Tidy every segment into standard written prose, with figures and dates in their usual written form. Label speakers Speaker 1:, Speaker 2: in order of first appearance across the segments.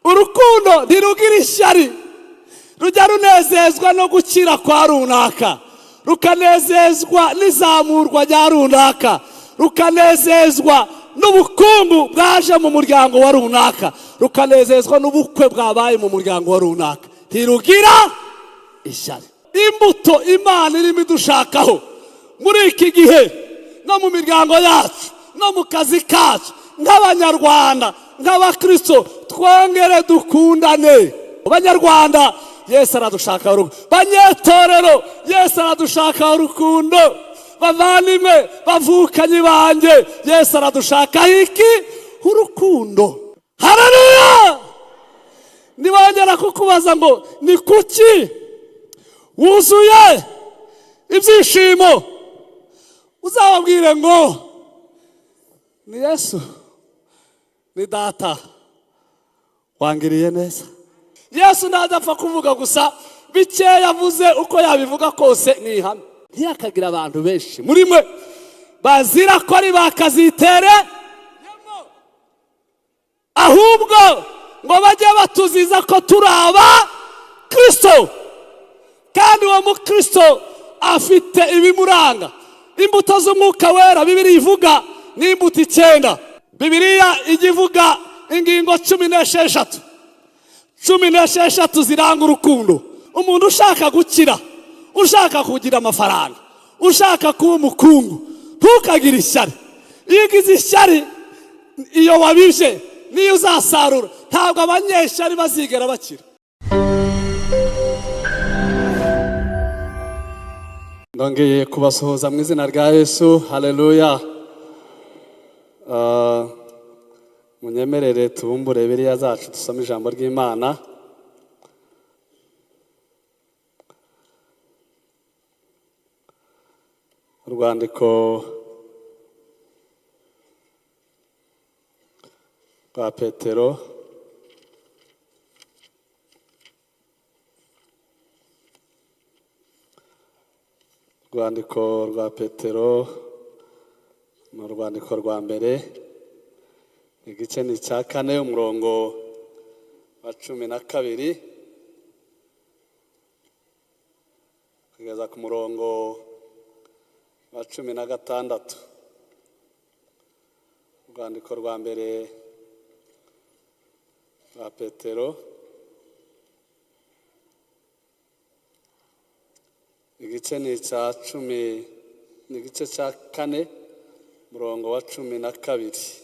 Speaker 1: urukundo ntirugira ishyari, rujya runezezwa no gukira kwa runaka, rukanezezwa n'izamurwa rya runaka, rukanezezwa n'ubukungu bwaje mu muryango wa runaka, rukanezezwa n'ubukwe bwabaye mu muryango wa runaka. Ntirugira ishyari. Imbuto Imana irimo idushakaho muri iki gihe no mu miryango yacu no mu kazi kacu nk'abanyarwanda nk'abakristo, twongere dukundane. Abanyarwanda, Yesu aradushaka urukundo. Banyetorero, Yesu aradushaka urukundo. Bavandimwe, bavukanyi banjye, Yesu aradushaka iki? Urukundo. Haleluya! Nibongera kukubaza ngo ni kuki wuzuye ibyishimo, uzababwire ngo ni Yesu, ni data wangiriye neza. Yesu ntadapfa kuvuga gusa bikeya, yavuze uko yabivuga kose ni ihame. Ntiyakagira abantu benshi muri mwe bazira ko ari bakazitere, ahubwo ngo bajye batuziza ko turi aba Kristo, kandi uwo mukristo afite ibimuranga. Imbuto z'umwuka wera Bibiliya ivuga ni imbuto 9. Bibiliya ijya ivuga ingingo 16. 16 ziranga urukundo. Umuntu ushaka gukira, ushaka kugira amafaranga, ushaka kuba umukungu, ntukagire ishyari. Iyo ugize ishyari, iyo wabije niyo uzasarura. Ntabwo abanyeshyari bazigera bakira. Ndongeye kubasuhuza mu izina rya Yesu. Haleluya. Munyemerere tubumbure Bibiliya zacu dusome ijambo ry'Imana. Urwandiko rwa Petero, urwandiko rwa Petero ni urwandiko rwa mbere, igice ni cya 4, umurongo wa 12 kugeza ku murongo wa 16. Urwandiko rwa mbere rwa Petero, igice ni cya 10, ni igice cya 4, umurongo wa 12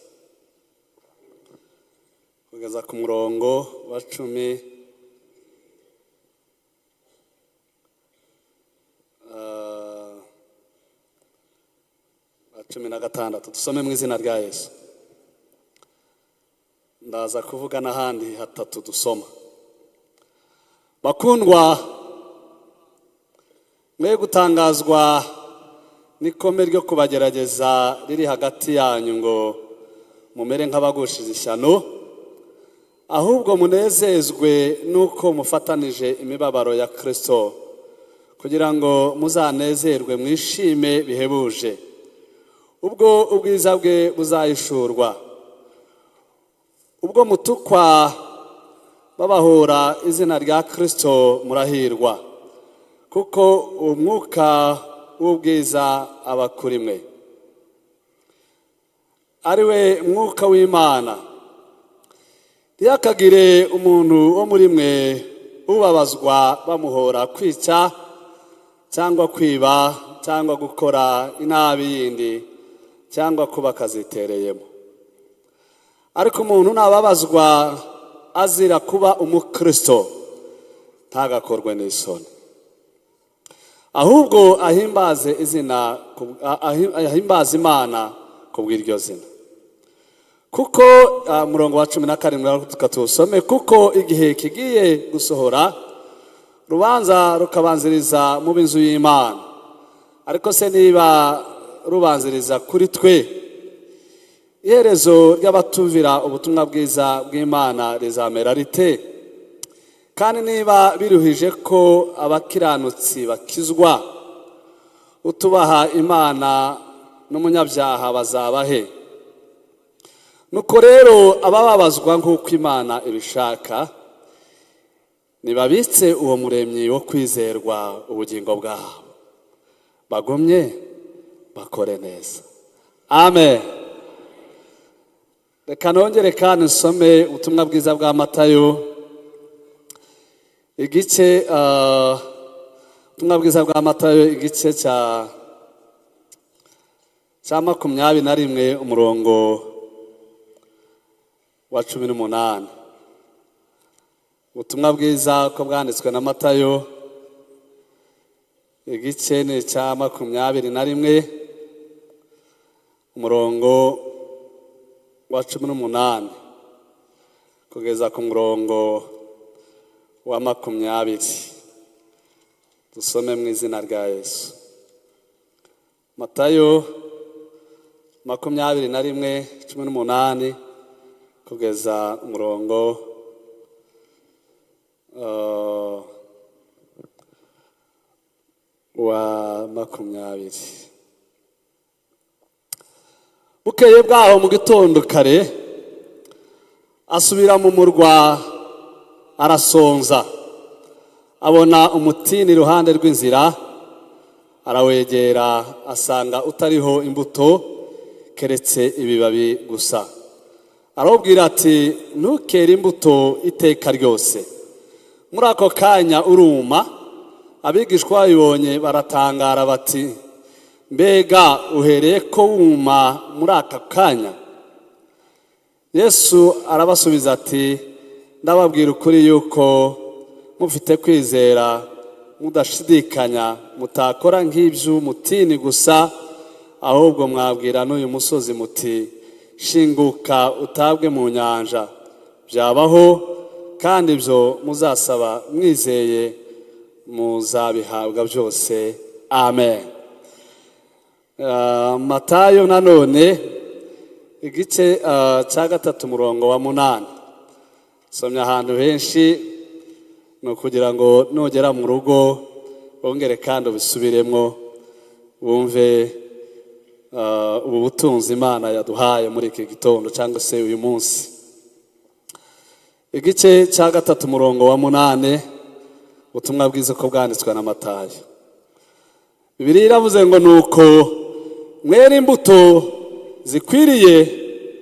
Speaker 1: kugeza ku murongo wa 16. Dusome mu izina rya Yesu. Ndaza kuvuga n'ahandi hatatu dusoma. Bakundwa, mwe gutangazwa n'ikome ryo kubagerageza riri hagati yanyu ngo mumere nk'abagushize ishyano, ahubwo munezezwe nuko mufatanije imibabaro ya Kristo, kugira ngo muzanezerwe mwishime bihebuje ubwo ubwiza bwe buzayishurwa. Ubwo mutukwa babahora izina rya Kristo murahirwa, kuko umwuka w'ubwiza aba kuri mwe, ari we mwuka w'Imana. Ntihakagire umuntu wo muri mwe ubabazwa bamuhora kwica cyangwa kwiba cyangwa gukora inabi yindi cyangwa kuba akazitereyemo. Ariko umuntu nababazwa azira kuba umukristo, ntagakorwe n'isoni, ahubwo ahimbaze Imana kubw'iryo zina. Kuko murongo wa 17 tukatusome, kuko igihe kigiye gusohora rubanza rukabanziriza mu binzu y'Imana. Ariko se niba rubanziriza kuri twe, iherezo ry'abatumvira ubutumwa bwiza bw'Imana rizamera rite? Kandi niba biruhije ko abakiranutsi bakizwa, utubaha Imana n'umunyabyaha bazaba he? nuko rero abababazwa nk'uko Imana ibishaka nibabitse uwo muremyi wo kwizerwa ubugingo bwabo, bagumye bakore neza. Amen. Reka nongere kandi nsome ubutumwa bwiza bwa Matayo igice ubutumwa bwiza bwa Matayo igice cya 21 umurongo wa 18. Ubutumwa bwiza ko bwanditswe na Matayo igice ni cya 21 umurongo wa 18 kugeza ku murongo wa 20. Dusome mu izina rya Yesu. Matayo 21:18 kugeza umurongo wa 20. Bukeye bwaho mu gitondo kare asubira mu murwa arasonza, abona umutini iruhande rw'inzira, arawegera asanga utariho imbuto keretse ibibabi gusa. Arababwira ati ntukere imbuto iteka ryose. Muri ako kanya uruma. Abigishwa babibonye baratangara bati mbega uhereye ko wuma muri aka kanya? Yesu arabasubiza ati ndababwira ukuri yuko mufite kwizera mudashidikanya mutakora nk'iby'umutini gusa, ahubwo mwabwira n'uyu musozi muti shinguka utabwe mu nyanja, byabaho, kandi ibyo muzasaba mwizeye muzabihabwa byose. Amen. Matayo nanone igice cya 3 umurongo wa 8. Somya ahantu henshi no kugira ngo nugera mu rugo bongere kandi ubisubiremo bumve ubu butunzi Imana yaduhaye muri iki gitondo cyangwa se uyu munsi. Igice cya 3 umurongo wa 8 ubutumwa bwiza ko bwanditswe na Matayo. Bibiliya iravuze ngo nuko mwere imbuto zikwiriye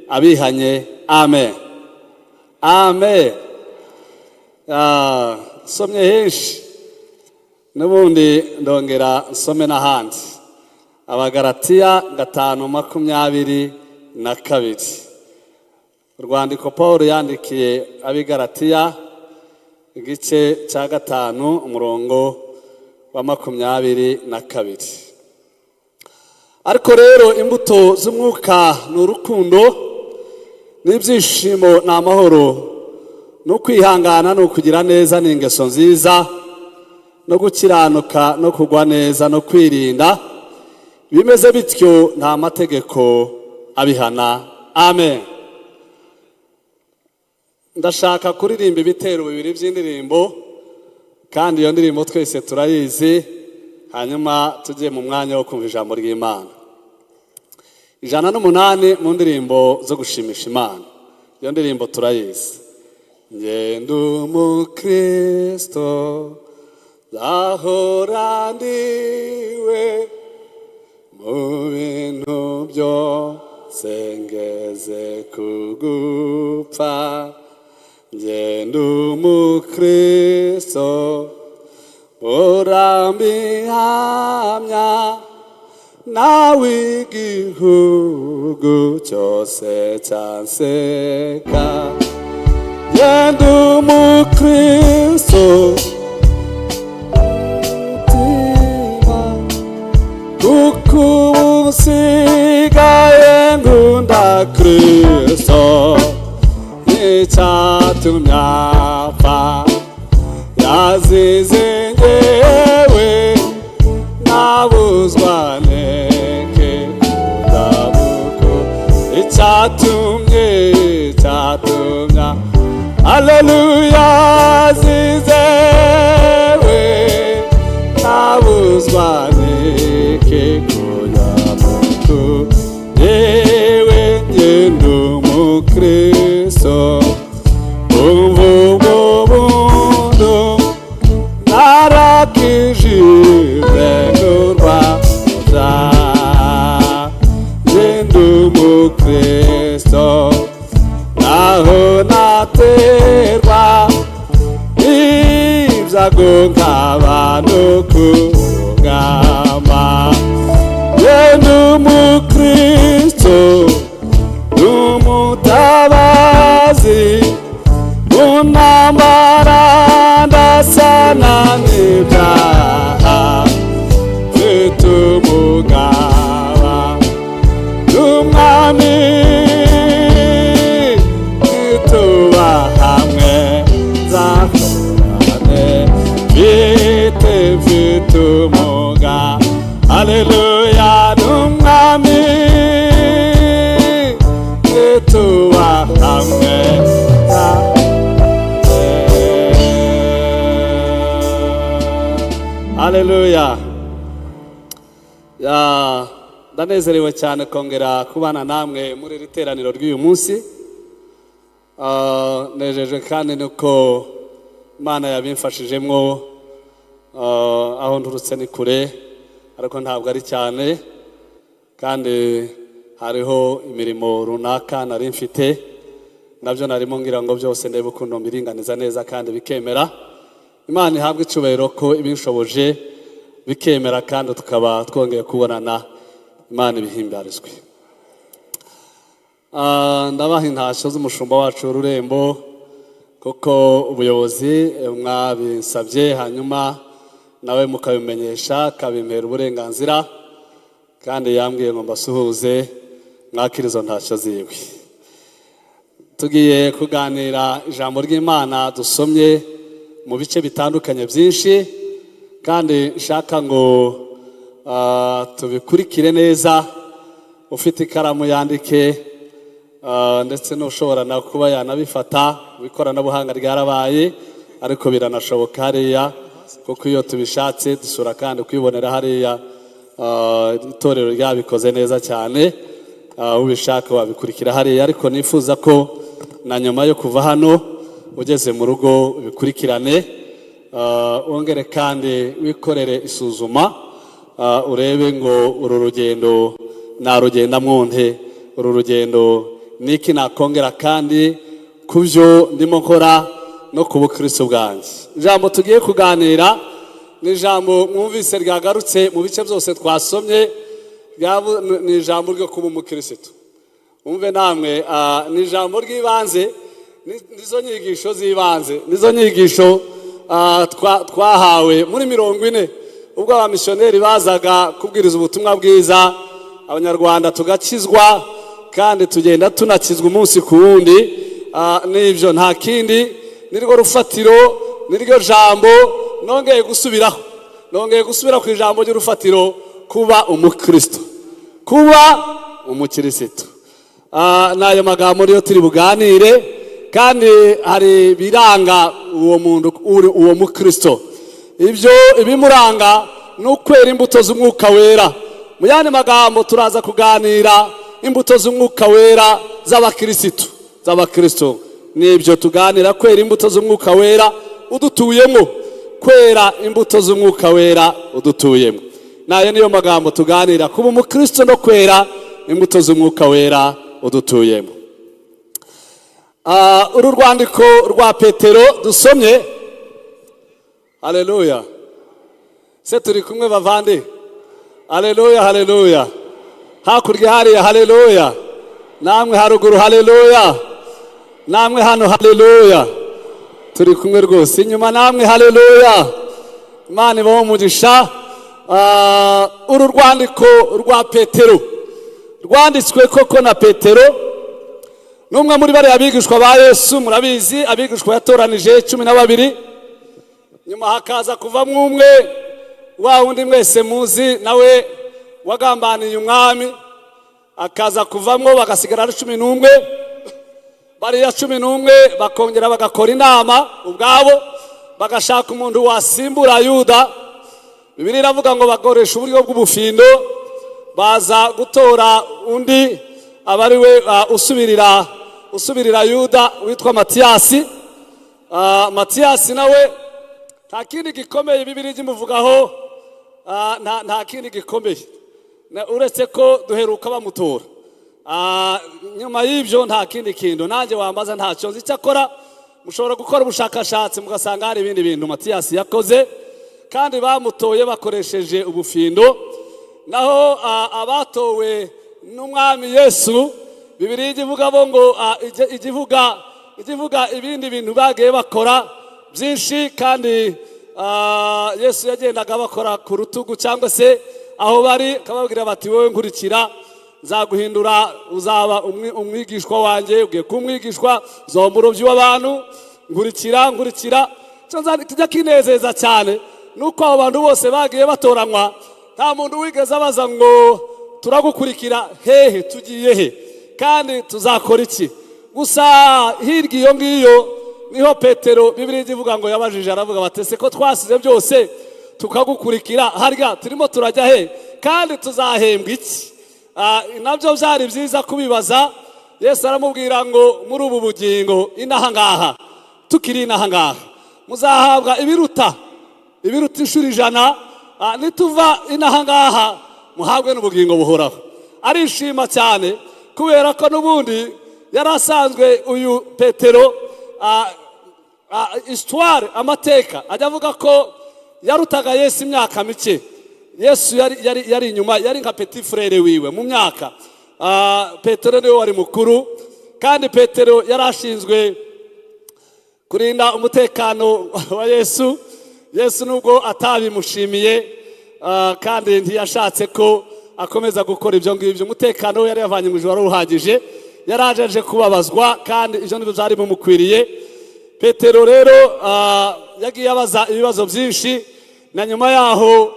Speaker 1: abihanye. Amen. Amen. Somye henshi n'ubundi ndongera nsome n'ahandi. Abagalatiya 5:22. Urwandiko Paulo yandikiye abigalatiya igice cya 5 umurongo wa 22. Ariko rero imbuto z'umwuka ni urukundo n'ibyishimo n'amahoro no kwihangana no kugira neza n'ingeso nziza no gukiranuka no kugwa neza no kwirinda. Bimeze bityo nta mategeko abihana. Amen. Ndashaka kuririmba ibitero bibiri by'indirimbo, kandi iyo ndirimbo twese turayizi, hanyuma tugiye mu mwanya wo kumva ijambo ry'Imana. 108 mu ndirimbo zo gushimisha Imana. Iyo ndirimbo turayizi. Ngenda umukristo zahora ndiwe mu bintu byose ngeze kugupfa. Ngenda umukristo urambihamya nawe igihugu cyose cyanseka. Ngenda umukristo kuko usigaye nkunda Kristo nicyatumye apfa yazize njyewe nabuzwa neke ndabuko icyatumye haleluya yazizewe nabuzwa neke kuyamutu yewe ngenda umukristo nk'abantu kugama yenda umukristo n'umutabazi unamara ndasana n'ibyaha mfite umugaba n'umwami nituba hamwe nzakorane mfite umugaba haleluya n'umwami nituba hamwe haleluya. Ndanezerewe cyane kongera kubana namwe muri iri teraniro ry'uyu munsi. Nejeje kandi nuko Imana yabimfashijemwo, aho nturutse ni kure ariko ntabwo ari cyane, kandi hariho imirimo runaka nari mfite nabyo narimo ngira ngo byose ndebe ukuntu mbiringaniza neza kandi bikemera. Imana ihabwe icyubahiro ko ibinshoboje bikemera kandi tukaba twongeye kubonana. Imana ibihimbarizwe. Ndabaha intashyo z'umushumba wacu Rurembo kuko ubuyobozi mwabinsabye, hanyuma nawe mukabimenyesha kabimpera uburenganzira, kandi yambwiye ngo mbasuhuze mwakira izo ntashyo ziwe. Tugiye kuganira ijambo ry'Imana dusomye mu bice bitandukanye byinshi, kandi nshaka ngo tubikurikire neza. Ufite ikaramu yandike, ndetse n'ushobora na kuba yanabifata. Ikoranabuhanga ryarabaye ariko biranashoboka hariya, kuko iyo tubishatse dusura kandi kwibonera hariya. Itorero ryabikoze neza cyane, ubishaka wabikurikira hariya, ariko nifuza ko na nyuma yo kuva hano ugeze mu rugo ubikurikirane. Wongere kandi wikorere isuzuma, urebe ngo uru rugendo narugenda mwonte, uru rugendo niki nakongera kandi kubyo ndimo nkora no ku bukristo bwanjye. Ijambo tugiye kuganira ni ijambo mwumvise ryagarutse mu bice byose twasomye, ni ijambo ryo kuba umukristo. Umve namwe, ni ijambo ry'ibanze, nizo nyigisho z'ibanze, nizo nyigisho twahawe muri 40 ubwo abamisiyoneri bazaga kubwiriza ubutumwa bwiza abanyarwanda tugakizwa, kandi tugenda tunakizwa umunsi ku wundi. N'ibyo nta kindi, nirwo rufatiro, niryo jambo nongeye gusubira ku ijambo ry'urufatiro, kuba umukristo, kuba umukristo. N'ayo magambo niyo turi buganire, kandi hari biranga uwo muntu uwo mukristo. Ibyo ibimuranga n'ukwera imbuto z'umwuka wera. Mu yandi magambo turaza kuganira imbuto z'umwuka wera z'abakristo. Nibyo tuganira, kwera imbuto z'umwuka wera udutuyemo, kwera imbuto z'umwuka wera udutuyemo. Nayo niyo magambo tuganira, kuba umukristo no kwera imbuto z'umwuka wera udutuyemo. Uru rwandiko rwa Petero dusomye, haleluya, se turi kumwe bavandi, haleluya, haleluya. Hakurya hariya, haleluya. Namwe haruguru, haleluya. Namwe hano, haleluya. Turi kumwe rwose. Inyuma namwe, haleluya. Imana ibahe umugisha. Uru rwandiko rwa Petero rwanditswe koko na Petero, n'umwe muri bari abigishwa ba Yesu. Murabizi abigishwa yatoranije 12, nyuma hakaza kuvamo umwe wa wundi mwese muzi nawe wagambaniye umwami, akaza kuvamo bagasigara ari 11. Bariya 11 bakongera bagakora inama ubwabo, bagashaka umuntu wasimbura Yuda. Bibiliya iravuga ngo bakoresha uburyo bw'ubufindo, baza gutora undi abari we usubirira Yuda witwa Matiyasi. Matiyasi nawe nta kindi gikomeye Bibiliya imuvugaho, nta kindi gikomeye uretse ko duheruka bamutora. Nyuma y'ibyo nta kindi kintu nanjye wambaza ntacyo nzi. Cyakora mushobora gukora ubushakashatsi mugasanga hari ibindi bintu Matiyasi yakoze, kandi bamutoye bakoresheje ubufindo. Naho abatowe n'umwami Yesu, Bibiliya ivuga bo ngo igivuga ibindi bintu bagiye bakora byinshi, kandi Yesu yagendaga bakora ku rutugu cyangwa se aho bari, akababwira bati wowe nkurikira, nzaguhindura uzaba umwigishwa wanjye, ugiye kumwigishwa, uzaba umurobyi w'abantu, nkurikira. Kijya kinezeza cyane nuko abo bantu bose bagiye batoranywa, nta muntu wigeze abaza ngo turagukurikira hehe, tugiye he, kandi tuzakora iki. Gusa hirya iyo ngiyo niho Petero Bibiliya ivuga ngo yabajije, aravuga batese ko twasize byose tukagukurikira, harya turimo turajya he, kandi tuzahembwa iki? Nabyo byari byiza kubibaza. Yesu aramubwira ngo muri ubu bugingo inaha ngaha, tukiri inaha ngaha, muzahabwa ibiruta inshuro 100, nituva inaha ngaha muhabwe n'ubugingo buhoraho. Arishima cyane kubera ko n'ubundi yari asanzwe uyu Petero histoire, amateka ajya avuga ko yarutaga Yesu imyaka mike. Yesu yari inyuma, yari nka petit frere wiwe mu myaka. Petero niwe wari mukuru, kandi Petero yarashinzwe kurinda umutekano wa Yesu. Yesu nubwo atabimushimiye, kandi ntiyashatse ko akomeza gukora ibyo ngibyo, umutekano we yari yavanye mu ijuru wari uhagije, yarajeje kubabazwa, kandi ibyo nibyo byari bimukwiriye. Petero rero yagiye abaza ibibazo byinshi, na nyuma yaho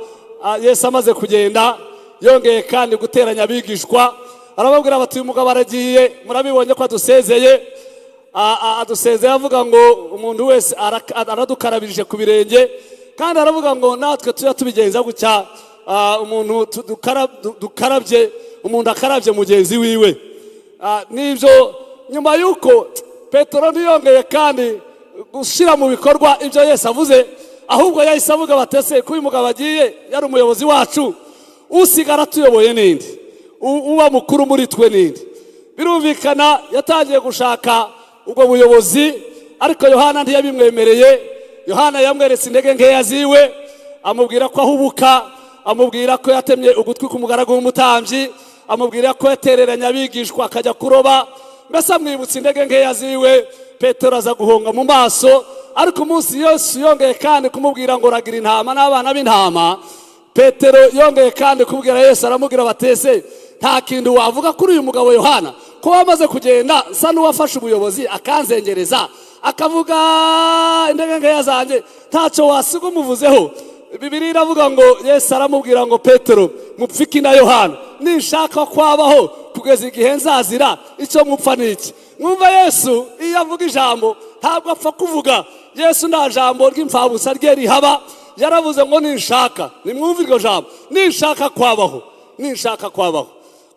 Speaker 1: Yesu amaze kugenda yongeye kandi guteranya abigishwa, arababwira bati uyu mugabo aragiye, murabibonye ko adusezeye avuga ngo umuntu wese aradukarabirije ku birenge, kandi aravuga ngo natwe tujya tubigenza gutya, umuntu dukarabye, umuntu akarabye mugenzi wiwe. Nibyo nyuma yuko Petero ntiyongeye kandi gushyira mu bikorwa ibyo Yesu avuze, ahubwo yahise avuga batese ko uyu mugabo agiye, yari umuyobozi wacu, usigara tuyoboye nindi, uba mukuru muri twe nindi. Birumvikana yatangiye gushaka ubwo buyobozi, ariko Yohana ntiyabimwemereye. Yohana yamweretse intege nkeya ziwe, amubwira ko ahubuka, amubwira ko yatemye ugutwi k'umugaragu w'umutambyi, amubwira ko yatereranya abigishwa akajya kuroba, mbese amwibutsa intege nkeya ziwe. Petero aza guhonga mu maso, ariko umunsi Yesu yongeye kandi kumubwira ngo ragira intama n'abana b'intama, Petero yongeye kandi kubwira Yesu, aramubwira batese nta kintu wavuga kuri uyu mugabo Yohana, ko wamaze kugenda nsa n'uwafashe ubuyobozi akanzengereza, akavuga intege nkeya zanjye, ntacyo wasiga umuvuzeho. Bibiliya iravuga ngo Yesu aramubwira ngo Petero, mupfiki na Yohana, nishaka kwabaho kugeza igihe nzazira, icyo mupfa niki? Mwumva Yesu iyo avuga ijambo ntabwo apfa kuvuga. Yesu nta jambo ry'imfabusa rye rihaba, yaravuze ngo nishaka, nimwumve iryo jambo, nishaka kwabaho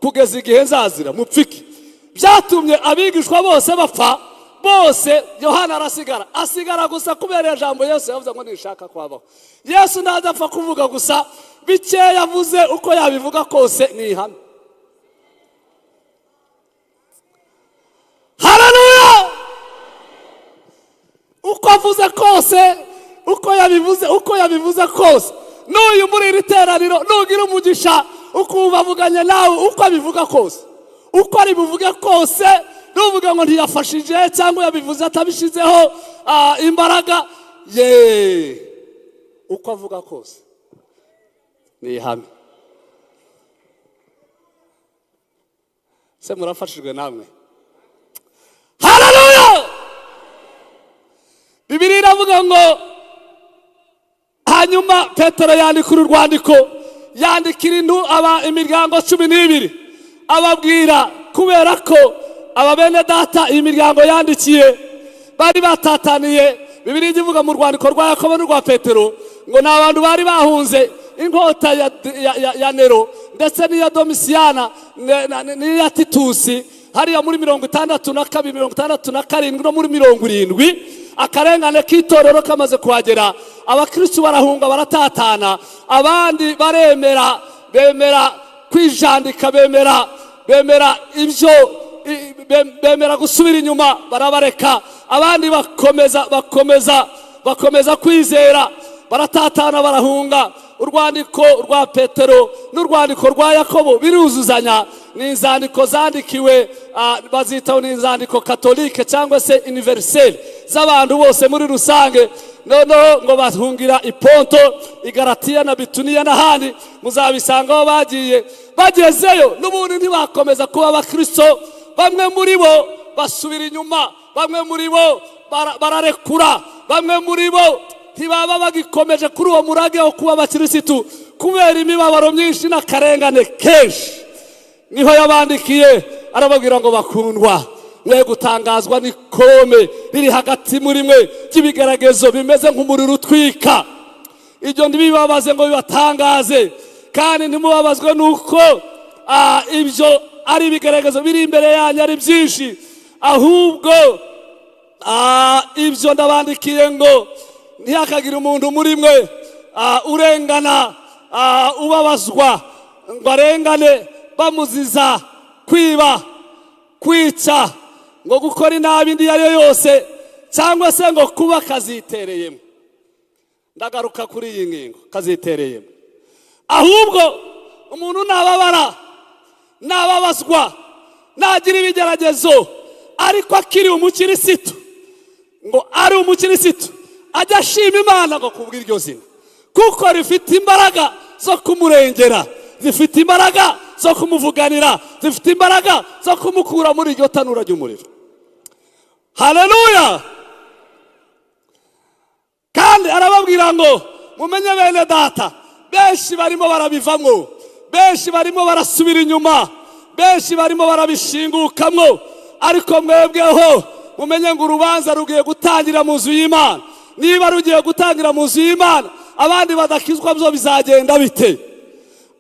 Speaker 1: kugeza igihe nzazira, mupfiki. Byatumye abigishwa bose bapfa, bose Yohana asigara gusa kubera ijambo Yesu yavuze ngo nishaka kwabaho. Yesu ntazapfa kuvuga gusa, bike yavuze uko yabivuga kose ni ihame. Haleluya! Uko avuze kose, uko yabivuze kose, n'uyu muri iri teraniro nugira umugisha ukumva avuganye nawe uko abivuga kose, uko ari buvuge kose, nuvuga ngo ntiyafashije cyangwa yabivuze atabishizeho imbaraga ye, uko avuga kose ni ihame. Se murafashijwe namwe? Haleluya! Bibiliya iravuga ngo hanyuma Petero yandikira urwandiko, yandikira imiryango 12, ababwira kubera ko aba bene data iyi miryango yandikiye bari batataniye. Bibiliya ivuga mu rwandiko rwa Yakobo n'urwa Petero ngo ni abantu bari bahunze inkota ya Nero ndetse n'iya Domisiyana n'iya Titusi, hariya muri 62, 67 no muri 70. Akarengane k'itorero kamaze kuhagera, abakristo barahunga baratatana, abandi bemera kwijandika, bemera ibyo, bemera gusubira inyuma, barabareka abandi bakomeza kwizera, baratatana barahunga. Urwandiko rwa Petero n'urwandiko rwa Yakobo biruzuzanya. Ni inzandiko zandikiwe bazitaho ni inzandiko katolike cyangwa se universelle z'abantu bose muri rusange. Noneho ngo bahungira i Ponto, i Galatiya na Bituniya n'ahandi, muzabisangaho bagiye. Bagezeyo n'ubundi ntibakomeza kuba abakristo. Bamwe muri bo basubira inyuma, bamwe muri bo bararekura, bamwe muri bo ntibaba bagikomeje kuri uwo murage wo kuba abakirisitu kubera imibabaro myinshi n'akarengane kenshi. Niho yabandikiye arababwira ngo bakundwa, mwe gutangazwa n'ikome riri hagati muri mwe ry'ibigeragezo bimeze nk'umuriro utwika. Ibyo ntibibabaze ngo bibatangaze, kandi ntimubabazwe nuko ibyo ari ibigeragezo biri imbere yanyu ari byinshi, ahubwo ibyo ndabandikiye ngo ntihakagire umuntu muri mwe urengana ubabazwa ngo arengane bamuziza kwiba, kwica, ngo gukora inabi indi iyo yose, cyangwa se ngo kuba kazitereyemo. Ndagaruka kuri iyi ngingo kazitereyemo. Ahubwo umuntu nababazwa nagira ibigeragezo ariko akiri umukirisitu, ngo ari umukirisitu ajya ashima Imana ngo kubw'iryo zina, kuko rifite imbaraga zo kumurengera, zifite imbaraga zo kumuvuganira, zifite imbaraga zo kumukura muri iryo tanura ry'umuriro. Haleluya! Kandi arababwira ngo mumenye bene data, benshi barimo barabivamo, benshi barimo barasubira inyuma, benshi barimo barabishingukamwo, ariko mwebweho mumenye ngo urubanza rugiye gutangira mu nzu y'Imana. Niba rugiye gutangira mu nzu y'Imana, abandi badakizwa byo bizagenda bite?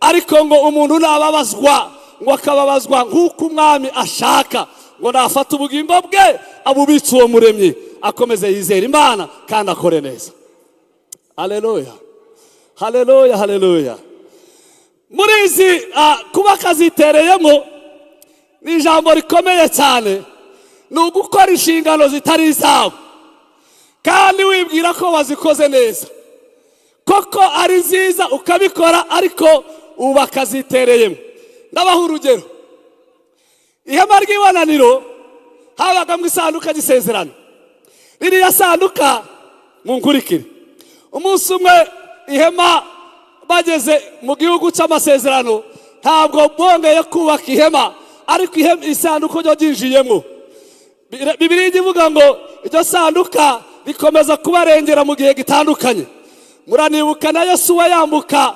Speaker 1: Ariko ngo umuntu nababazwa, ngo akababazwa nk'uko umwami ashaka, ngo nafata ubugingo bwe abubitse uwo muremyi, akomeze yizera Imana kandi akore neza. Haleluya, haleluya, haleluya. Muri izi kuba kazitereyemo ni ijambo rikomeye cyane, ni ugukora inshingano zitari izawe kandi wibwira ko wazikoze neza, koko ari nziza ukabikora, ariko uba kazitereyemo. Ndabaha urugero. Ihema ry'ibonaniro habaga mu isanduka y'isezerano. Ririya sanduka munkurikire. Umunsi umwe ihema bageze mu gihugu cy'amasezerano, ntabwo bongeye kubaka ihema, ariko isanduka ryo ryinjiyemo. Bibiliya ivuga ngo iryo sanduka rikomeza kubarengera mu gihe gitandukanye. Muranibuka na Yesuwa yambuka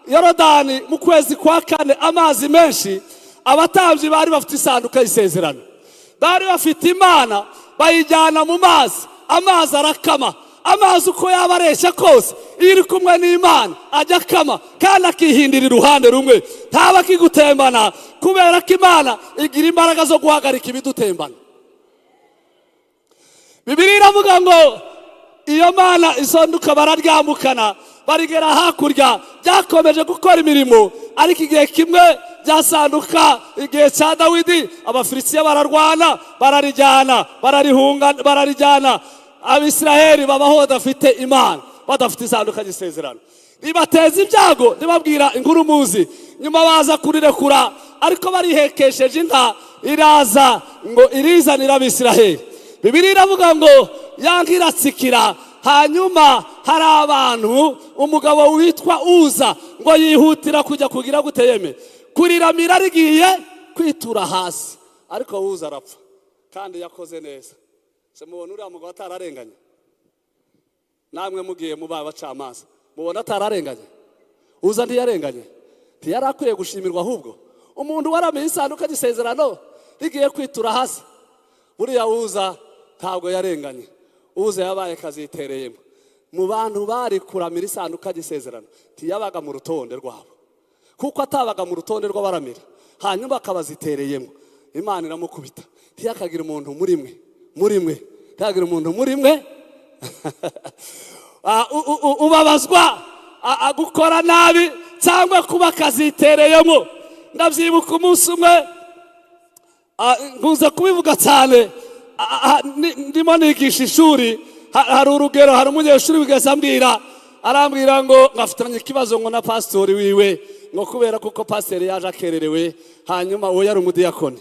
Speaker 1: Yorodani mu kwezi kwa kane amazi menshi, abatambyi bari bafite isanduka y'isezerano, bari bafite Imana, bayijyana mu mazi, amazi arakama. Amazi uko yabaresha kose, iyo iri kumwe n'Imana ajya akama kandi akihindira iruhande rumwe, ntaba kigutembana, kubera ko Imana igira imbaraga zo guhagarika ibidutembana. Bibiliya iravuga ngo iyo Mana isanduka bararyambukana barigera hakurya, byakomeje gukora imirimo. Ariko igihe kimwe byasanduka, igihe cya Dawidi, Abafilisitiya bararwana, bararijyana, bararihunga, bararijyana. Abisiraheli babaho badafite Imana, badafite isanduka y'isezerano. Nibateza ibyago, nibabwira inkuru muzi, nyuma baza kurirekura, ariko barihekesheje inka, iraza ngo irizanira Abisiraheli. Bibiliya iravuga ngo yangiratsikira. Hanyuma hari abantu, umugabo witwa Uza, ngo yihutira kujya kugira guteyeme, kuriramira rigiye kwitura hasi, ariko Uza arapfa kandi yakoze neza. Se mubona uriya mugabo atararenganye? Namwe mugiye muba abacamanza, mubona atararenganye? Uza ntiyarenganye? Ntiyarakwiye gushimirwa? Ahubwo umuntu waramenye isanduka y'isezerano rigiye kwitura hasi, buriya Uza ntabwo yarenganye. Uza yabaye kazitereyemo. Mu bantu bari kuramira isanduka y'isezerano, ntiyabaga mu rutonde rwabo, kuko atabaga mu rutonde rw'abaramira, hanyuma akabazitereyemo. Imana iramukubita, ntiyakagira umuntu muri mwe, ntiyakagira umuntu muri mwe ubabazwa gukora nabi cyangwa kuba kazitereyemo. Ndabyibuka umunsi umwe, nkuza kubivuga cyane, ndimo nigisha ishuri, hari urugero, hari umunyeshuri wigeze arambwira ngo ngafitanye ikibazo ngo na pastori wiwe, ngo kubera kuko pastori yaje akererewe, hanyuma uwo yari umudiyakoni.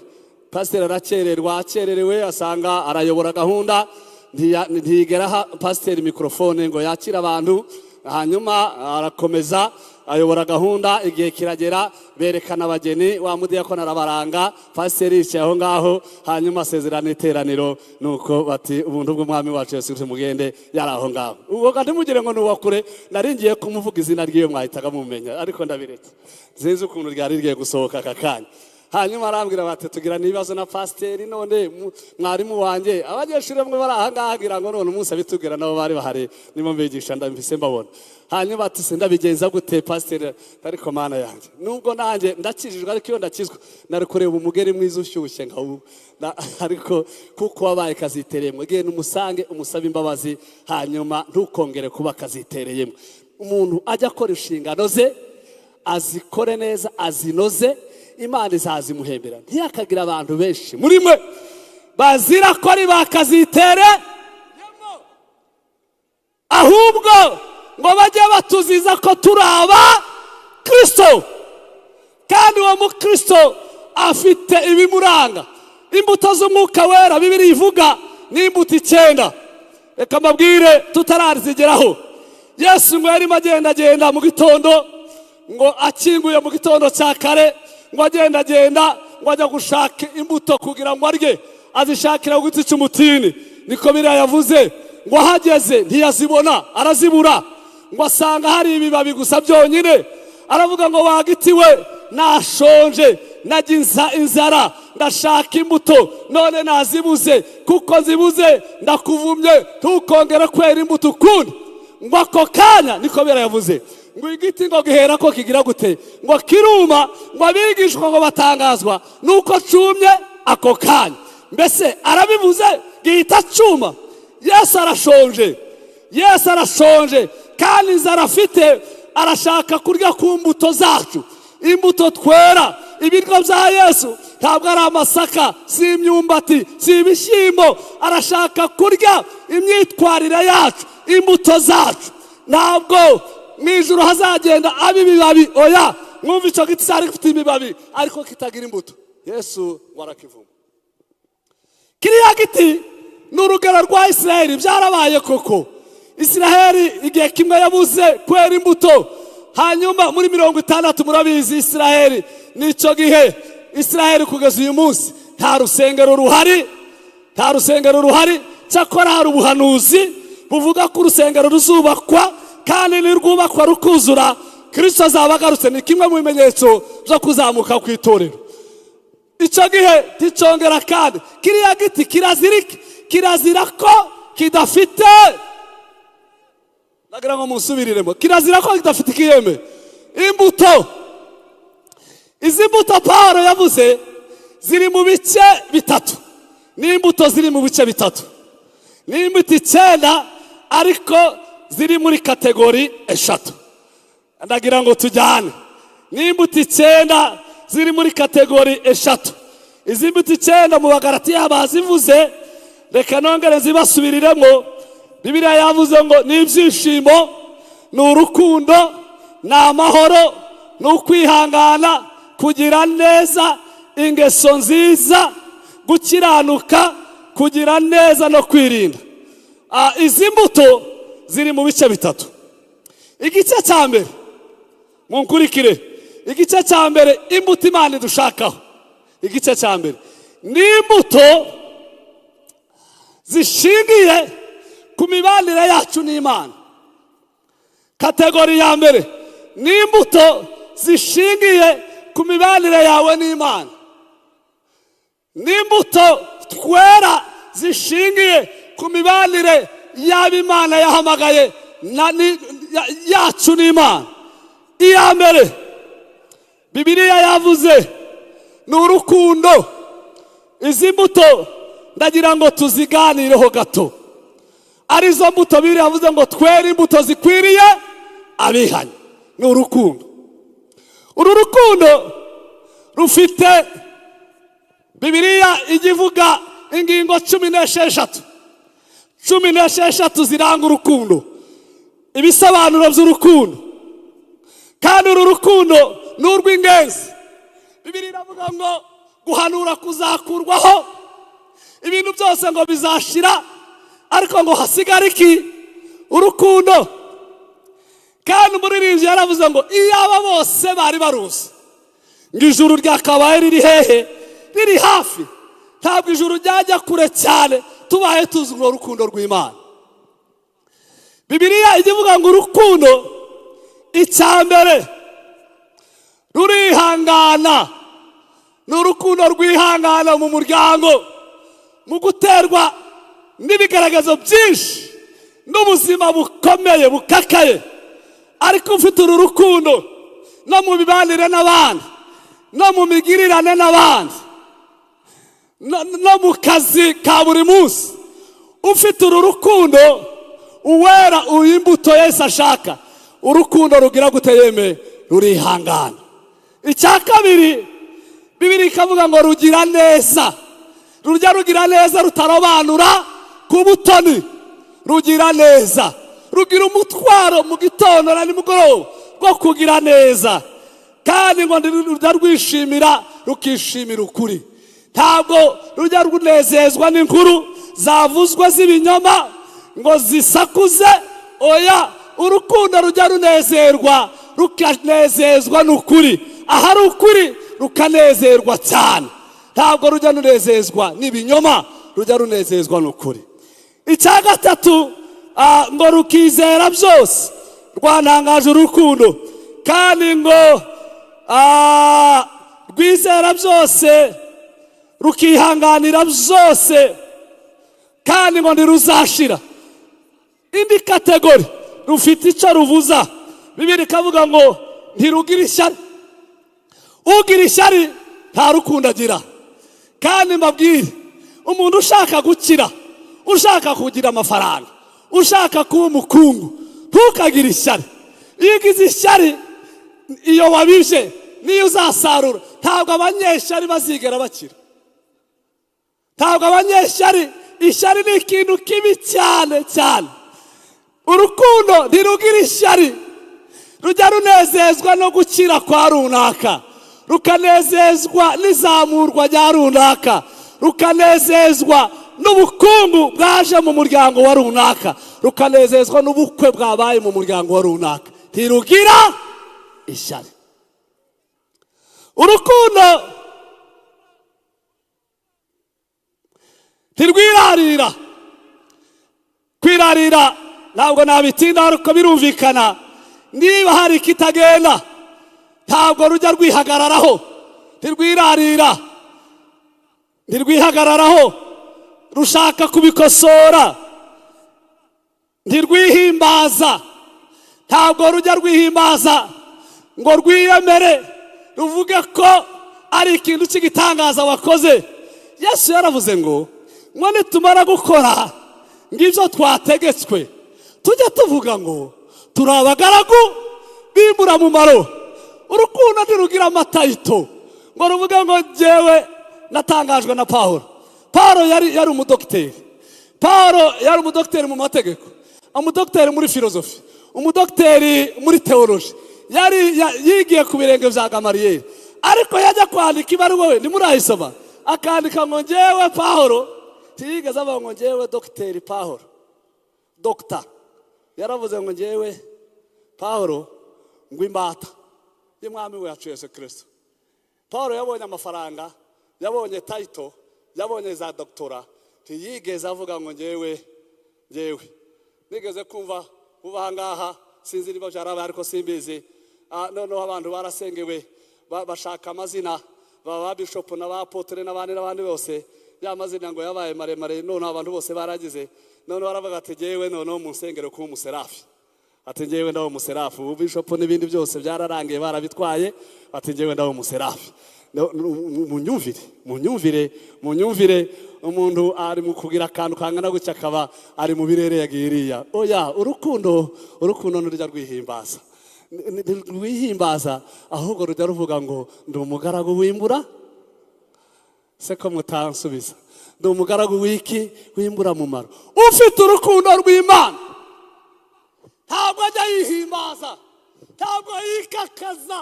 Speaker 1: Pastori akererewe, asanga arayobora gahunda, ntiyigera pastori mikrofone ngo yakira abantu, hanyuma arakomeza ayobora gahunda. Igihe kiragera berekana abageni, wa mudiyakoni arabaranga, pastori yicaye aho ngaho, hanyuma asezerana iteraniro, nuko bati ubuntu bw'umwami wacu Yesu Kristo mugende yari aho ngaho. Ubwo kandi mugire ngo nuwakure, naringiye kumuvuga izina ry'iyo mwahitaga mumenya, ariko ndabiretse, sinzi ukuntu ryari rigiye gusohoka aka kanya. Hanyuma arambwira bati tugira nibazo na pastori, none mwarimu wanje abanyeshuri bamwe bari aha ngaha, ngira ngo none umunsi abitubwira nabo bari bahari, nimo mbigisha ndambise mbabona. Hanyuma ati se ndabigenza gute pastori? Ariko mana yanjye, nubwo nanjye ndakijijwe, ariko iyo ndakizwa nari kureba umugeri mwiza ushyushye nka ubu, ariko kuko wabaye kazitereyemo, genda umusange umusabe imbabazi, hanyuma ntukongere kuba kazitereyemo. Umuntu ajya akora inshingano ze, azikore neza, azinoze, Imana izazimuhembera. Ntiyakagira abantu benshi muri mwe bazira ko ari bakazitere, ahubwo ngo bajye batuziza ko turaba Kristo, kandi uwo mukristo afite ibimuranga. Imbuto z'umwuka wera Bibiliya ivuga ni imbuto 9. Reka mbabwire tutarazigeraho. Yesu ngo yarimo agenda mu gitondo, ngo akinguye mu gitondo cya kare, ngo agenda ngo ajya gushaka imbuto kugira ngo arye, azishakira ku giti cy'umutini. Niko Bibiliya yavuze, ngo ahageze ntiyazibona, arazibura, ngo asanga hari ibibabi gusa byonyine. Aravuga ngo wagitiwe, nashonje, naginza inzara, ndashaka imbuto, none nazibuze, kuko zibuze ndakuvumye, ntukongere kwera imbuto ukundi. Ngo ako kanya, niko Bibiliya yavuze, ngo igiti ngo gihera ko kigira gute, ngo kiruma, ngo abigishwa ngo batangazwa nuko cumye ako kanya. Mbese arabivuze gihita cuma. Yesu arashonje, kandi inzara afite, arashaka kurya ku mbuto zacu, imbuto twera. Ibiryo bya Yesu ntabwo ari amasaka, si imyumbati, si ibishyimbo, arashaka kurya imyitwarire yacu, imbuto zacu. Ntabwo mwijuru hazagenda abibibabi, oya, mwumva icyo giti cyari gifite ibibabi ariko kitagira imbuto. Yesu warakivuma. Kiriya giti ni urugero rwa Isiraheli. Byarabaye koko, Isiraheli igihe kimwe yabuze kwera imbuto, hanyuma muri 60 murabizi Isiraheli, nicyo gihe Isiraheli kugeza uyu munsi nta rusengero ruhari, cyakora hari ubuhanuzi buvuga ko urusengero ruzubakwa, kandi nirwubakwa rukuzura Kristo azaba agarutse. Ni kimwe mu bimenyetso byo kuzamuka ku itorero. Icyo gihe ticongera, kandi kiriya giti kirazira ko kidafite, nagira ngo musubiriremo, kirazira ko kidafite ikiyeme, imbuto. Izi mbuto Pawulo yavuze ziri mu bice bitatu, n'imbuto ziri mu bice bitatu, n'imbuto 9 ariko ziri muri kategori 3. Ndagira ngo tujyane. N'imbuto 9 ziri muri kategori 3. Izi mbuto 9 mu Bagalatiya bazivuze, reka nongere zibasubiriremo. Bibiliya yavuze ngo ni ibyishimo, ni urukundo, ni amahoro, ni ukwihangana, kugira neza, ingeso nziza, gukiranuka, kugira neza no kwirinda. Izi mbuto ziri mu bice bitatu. Igice cya mbere, munkurikire, igice cya mbere, imbuto Imana idushakaho. Igice cya mbere ni imbuto zishingiye ku mibanire yacu n'Imana. Kategori ya mbere ni imbuto zishingiye ku mibanire yawe n'Imana. Ni imbuto twera zishingiye ku mibanire y'Imana yahamagaye yacu n'Imana. Iya mbere Bibiliya yavuze ni urukundo. Izi mbuto ndagira ngo tuziganireho gato. Arizo mbuto Bibiliya yavuze ngo twere imbuto zikwiriye abihanye. Ni urukundo. Uru rukundo rufite Bibiliya igivuga ingingo 16 ziranga urukundo, ibisobanuro by'urukundo. Kandi uru rukundo ni urw'ingenzi. Bibiliya iravuga ngo guhanura kuzakurwaho, ibintu byose ngo bizashira, ariko ngo hasigara iki? Urukundo. Kandi umuririmbyi yaravuze ngo iyaba bose bari baruzi ngo ijuru ryakabaye riri hehe? Riri hafi. Ntabwo ijuru ryajya kure cyane tubaye tuzi urwo rukundo rw'Imana. Bibiliya ivuga ngo urukundo icyambere rurihangana. Ni urukundo rwihangana mu muryango, mu guterwa n'ibigaragazo byinshi n'ubuzima bukomeye bukakaye, ariko ufite uru rukundo no mu bibanire n'abandi, no mu migirirane n'abandi, no mu kazi ka buri munsi, ufite uru rukundo uwera imbuto Yesu ashaka. Urukundo rugira gute yeme? Rurihangana. Icya kabiri, Bibiliya ikavuga ngo rugira neza. Rugira neza, rutarobanura ku butoni. Rugira neza, rugira umutwaro mu gitondo na nimugoroba bwo kugira neza. Kandi ngo rujya rwishimira, rukishimira ukuri. Ntabwo rujya runezezwa n'inkuru zavuzwe z'ibinyoma ngo zisakuze. Oya, urukundo rujya runezerwa, rukanezezwa n'ukuri. Ahari ukuri rukanezerwa cyane. Ntabwo rujya runezezwa n'ibinyoma, rujya runezezwa n'ukuri. Icya gatatu, ngo rukizera byose. Rwantangaje urukundo. Kandi ngo rwizera byose, rukihanganira byose, kandi ngo ntiruzashira. Indi kategori, rufite icyo ruvuza. Bibiliya ikavuga ngo ntirugira ishyari. Ugira ishyari nta rukundo agira. Kandi mbabwire, umuntu ushaka gukira, ushaka kugira amafaranga, ushaka kuba umukungu, ntukagire ishyari. Iyo ugize ishyari, iyo wabije niyo uzasarura. Ntabwo abanyeshyari bazigera bakira. Ntabwo abanyeshyari, ishyari ni ikintu kibi cyane cyane. Urukundo ntirugira ishyari, rujya runezezwa no gukira kwa runaka, rukanezezwa n'izamurwa rya runaka, rukanezezwa n'ubukungu bwaje mu muryango wa runaka, rukanezezwa n'ubukwe bwabaye mu muryango wa runaka. Ntirugira ishyari. Urukundo ntirwirarira. Kwirarira ntabwo nabitinda, ariko birumvikana. Niba hari ikitagenda, ntabwo rujya rwihagararaho. Ntirwirarira, ntirwihagararaho, rushaka kubikosora. Ntirwihimbaza, ntabwo rujya rwihimbaza ngo rwiyemere, ruvuge ko ari ikintu cy'igitangaza wakoze. Yesu yaravuze ngo nitumara gukora ngibyo twategetswe, tujye tuvuga ngo turi abagaragu b'imburamumaro. Urukundo ntirugira amatayito ngo ruvuge ngo njyewe natangajwe na Pawulo. Pawulo yari umudokiteri. Pawulo yari umudokiteri mu mategeko, umudokiteri muri filozofi, umudokiteri muri teoloji. Yari yigiye ku birenge bya Gamariyeri. Ariko yajya kwandika ibaruwa, we ntimurayisoma, akandika ngo njyewe Pawulo. Ntiyigeze avuga ngo njyewe dogiteri Pawulo, dogita. Yaravuze ngo njyewe Pawulo ngo imbata y'umwami wacu Yesu Kristo. Pawulo yabonye amafaranga, yabonye tayito, yabonye za doktora. Ntiyigeze avuga ngo njyewe. Nigeze kumva uva ngaha, sinzi niba byarabaye ariko simbizi. Noneho abantu barasengewe, bashaka amazina, baba bishop n'abapotre n'abandi bose. Ya mazina ngo yabaye maremare, none abantu bose baragize. None baravuga ati njyewe noneho mu nsengero kuba umuserafi. Ati njyewe ndaho umuserafi. Bishop n'ibindi byose byararangiye barabitwaye. Ati njyewe ndaho umuserafi. Munyumvire umuntu ari mu kugira akantu kangana gutya akaba ari mu birere yagiriya. Oya, urukundo nurujya rwihimbaza. Rwihimbaza ahubwo rujya ruvuga ngo ndi umugaragu w'imbura. se ko mutansubiza? Ndi umugaragu w'iki? W'imburamumaro. Ufite urukundo rw'Imana ntabwo ajya yihimbaza, ntabwo yikakaza,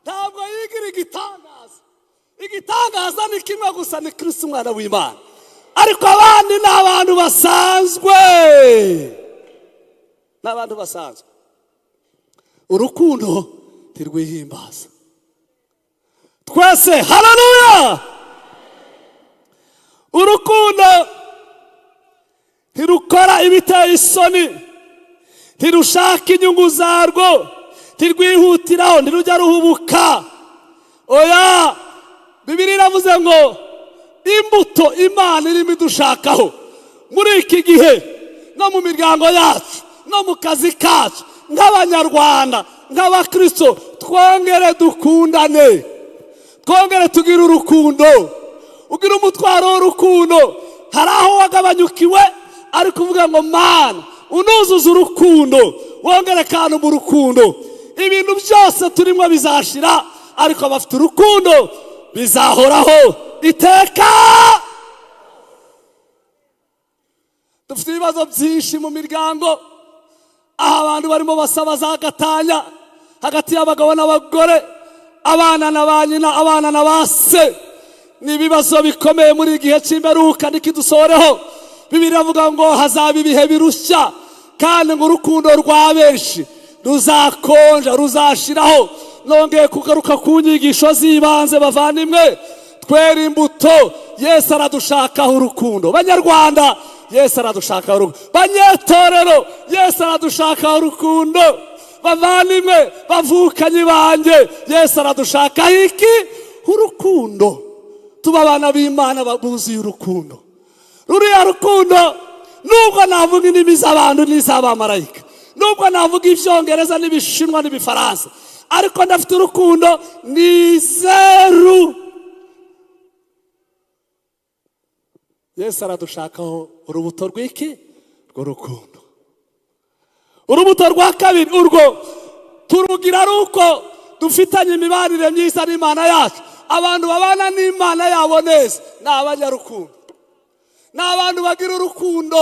Speaker 1: ntabwo yigira igitangaza. Igitangaza ni kimwe gusa, ni Kristo umwana w'Imana. Ariko abandi ni abantu basanzwe, n'abantu basanzwe. Urukundo ntirwihimbaza. Twese haleluya. Urukundo ntirukora ibiteye isoni, ntirushaka inyungu zarwo, ntirwihutiraho, ntirujya ruhubuka. Oya, Bibiliya iravuze ngo imbuto Imana irimo idushakaho muri iki gihe, no mu miryango yacu, no mu kazi kacu, nk'Abanyarwanda, nk'Abakristo, twongere dukundane, twongere tugire urukundo. Ugira umutwaro w'urukundo. Hari aho wagabanyukiwe, ariko uvuga ngo Mana unuzuza urukundo, wongere kandi mu rukundo. Ibintu byose turimo bizashira, ariko abafite urukundo bizahoraho iteka. Dufite ibibazo byinshi mu miryango, aho abantu barimo basaba za gatanya hagati y'abagabo n'abagore, abana na ba nyina, abana na ba se. Ni ibibazo bikomeye muri igihe cy'imperuka nikidusoreho. Bibiliya iravuga ngo hazaba ibihe birushya, kandi ngo urukundo rwa benshi ruzakonja, ruzashiraho. Nongeye kugaruka ku nyigisho z'ibanze, bavandimwe, twere imbuto. Yesu aradushakaho urukundo. Banyarwanda, Yesu aradushakaho urukundo. Banyetorero, Yesu aradushakaho urukundo. Bavandimwe, bavukanyi banjye, Yesu aradushakaho iki? Urukundo. Tuba abana b'Imana buzuye urukundo. Ruriya rukundo, nubwo navuga indimi z'abantu n'iz'abamarayika, nubwo navuga ibyongereza n'ibishinwa n'ibifaransa, ariko ndafite urukundo ni zeru. Yesu aradushakaho urubuto rw'iki? Rw'urukundo. Urubuto rwa kabiri, urwo turugira ari uko dufitanye imibanire myiza n'Imana yacu. Abantu babana n'Imana yabo neza ni abanyarukundo, ni abantu bagira urukundo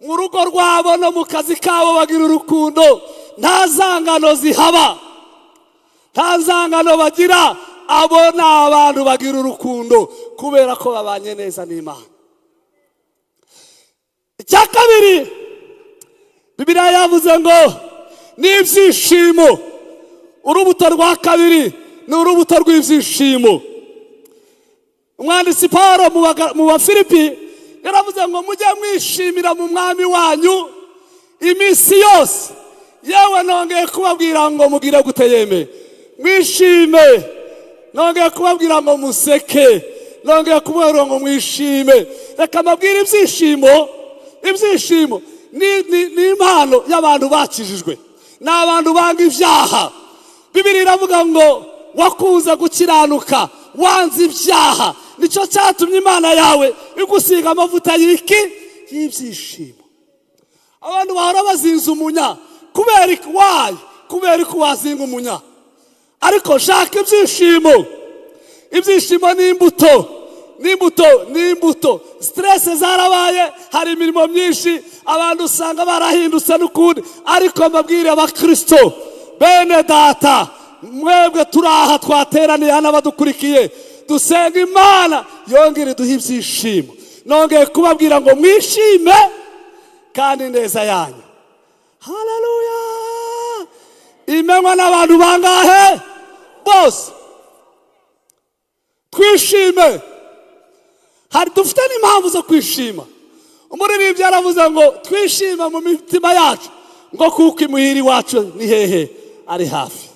Speaker 1: mu rugo rwabo no mu kazi kabo, bagira urukundo. Nta zangano zihaba, nta zangano bagira. Abo ni abantu bagira urukundo kubera ko babanye neza n'Imana. Icya kabiri, Bibiliya yavuze ngo ni ibyishimo. Urubuto rwa kabiri ni urubuto rw'ibyishimo. Umwanditsi Pawulo mu Bafilipi yaravuze ngo mujye mwishimira mu mwami wanyu iminsi yose. Yewe nongeye kubabwira ngo mugire gute? Yeme mwishime. Nongeye kubabwira ngo museke. Nongeye kubabwira ngo mwishime. Reka mbabwire ibyishimo. Ibyishimo ni impano y'abantu bakijijwe, ni abantu banga ibyaha. Bibiliya iravuga ngo wakunze gukiranuka, wanze ibyaha, nicyo cyatumye Imana yawe igusiga amavuta y'iki? Y'ibyishimo. Abantu bahora bazinze umunya kubera iki? Wayi, kubera ko wazinga umunya. Ariko shaka ibyishimo. Ibyishimo ni imbuto. N'imbuto. Stress zarabaye, hari imirimo myinshi, abantu usanga barahindutse n'ukundi. Ariko mbabwire abakristo, bene data, mwebwe turaha twateraniye hano abadukurikiye, dusenga Imana yongere duhe ibyishimo. Nongeye kubabwira ngo mwishime kandi neza yanyu. Haleluya. Imenywa n'abantu bangahe? Bose. Twishime. Hari dufite n'impamvu zo kwishima. Umuririmbyi yaravuze ngo twishima mu mitima yacu, ngo kuko imuhiri wacu ni hehe? Ari hafi.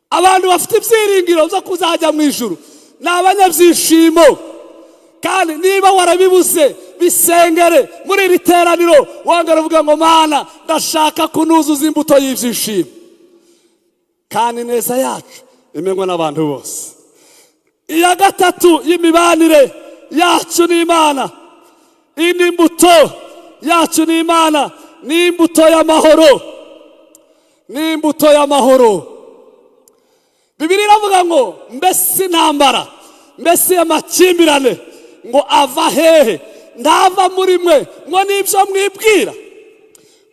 Speaker 1: Abantu bafite ibyiringiro byo kuzajya mu ijuru ni abanyabyishimo. Kandi niba warabibuze, bisengere muri iri teraniro, wongera uvuga ngo Mana ndashaka kunuzuza imbuto y'ibyishimo. Kandi neza yacu imenywa n'abantu bose. Iya gatatu y'imibanire yacu n'Imana, indi mbuto yacu n'Imana ni imbuto y'amahoro. Ni imbuto y'amahoro. Bibiliya iravuga ngo mbese intambara mbese amakimbirane ngo ava hehe? Ndava muri mwe ngo nibyo mwibwira.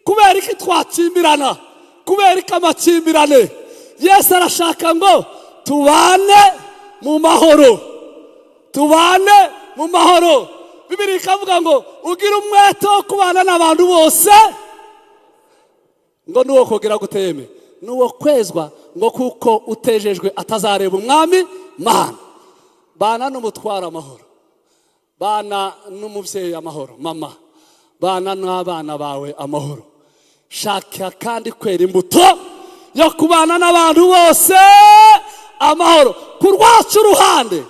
Speaker 1: Kubera iki twakimbirana? Kubera iki amakimbirane? Yesu arashaka ngo tubane mu mahoro, tubane mu mahoro. Bibiliya ikavuga ngo ugira umwete wo kubana n'abantu bose, ngo nuwo kugira guteme, nuwo kwezwa, ngo kuko utejejwe atazareba umwami Mana. Bana n'umutwara amahoro, bana n'umubyeyi amahoro, mama, bana n'abana bawe amahoro. Shaka kandi kwera imbuto yo kubana n'abantu bose amahoro. Ku rwacu ruhande,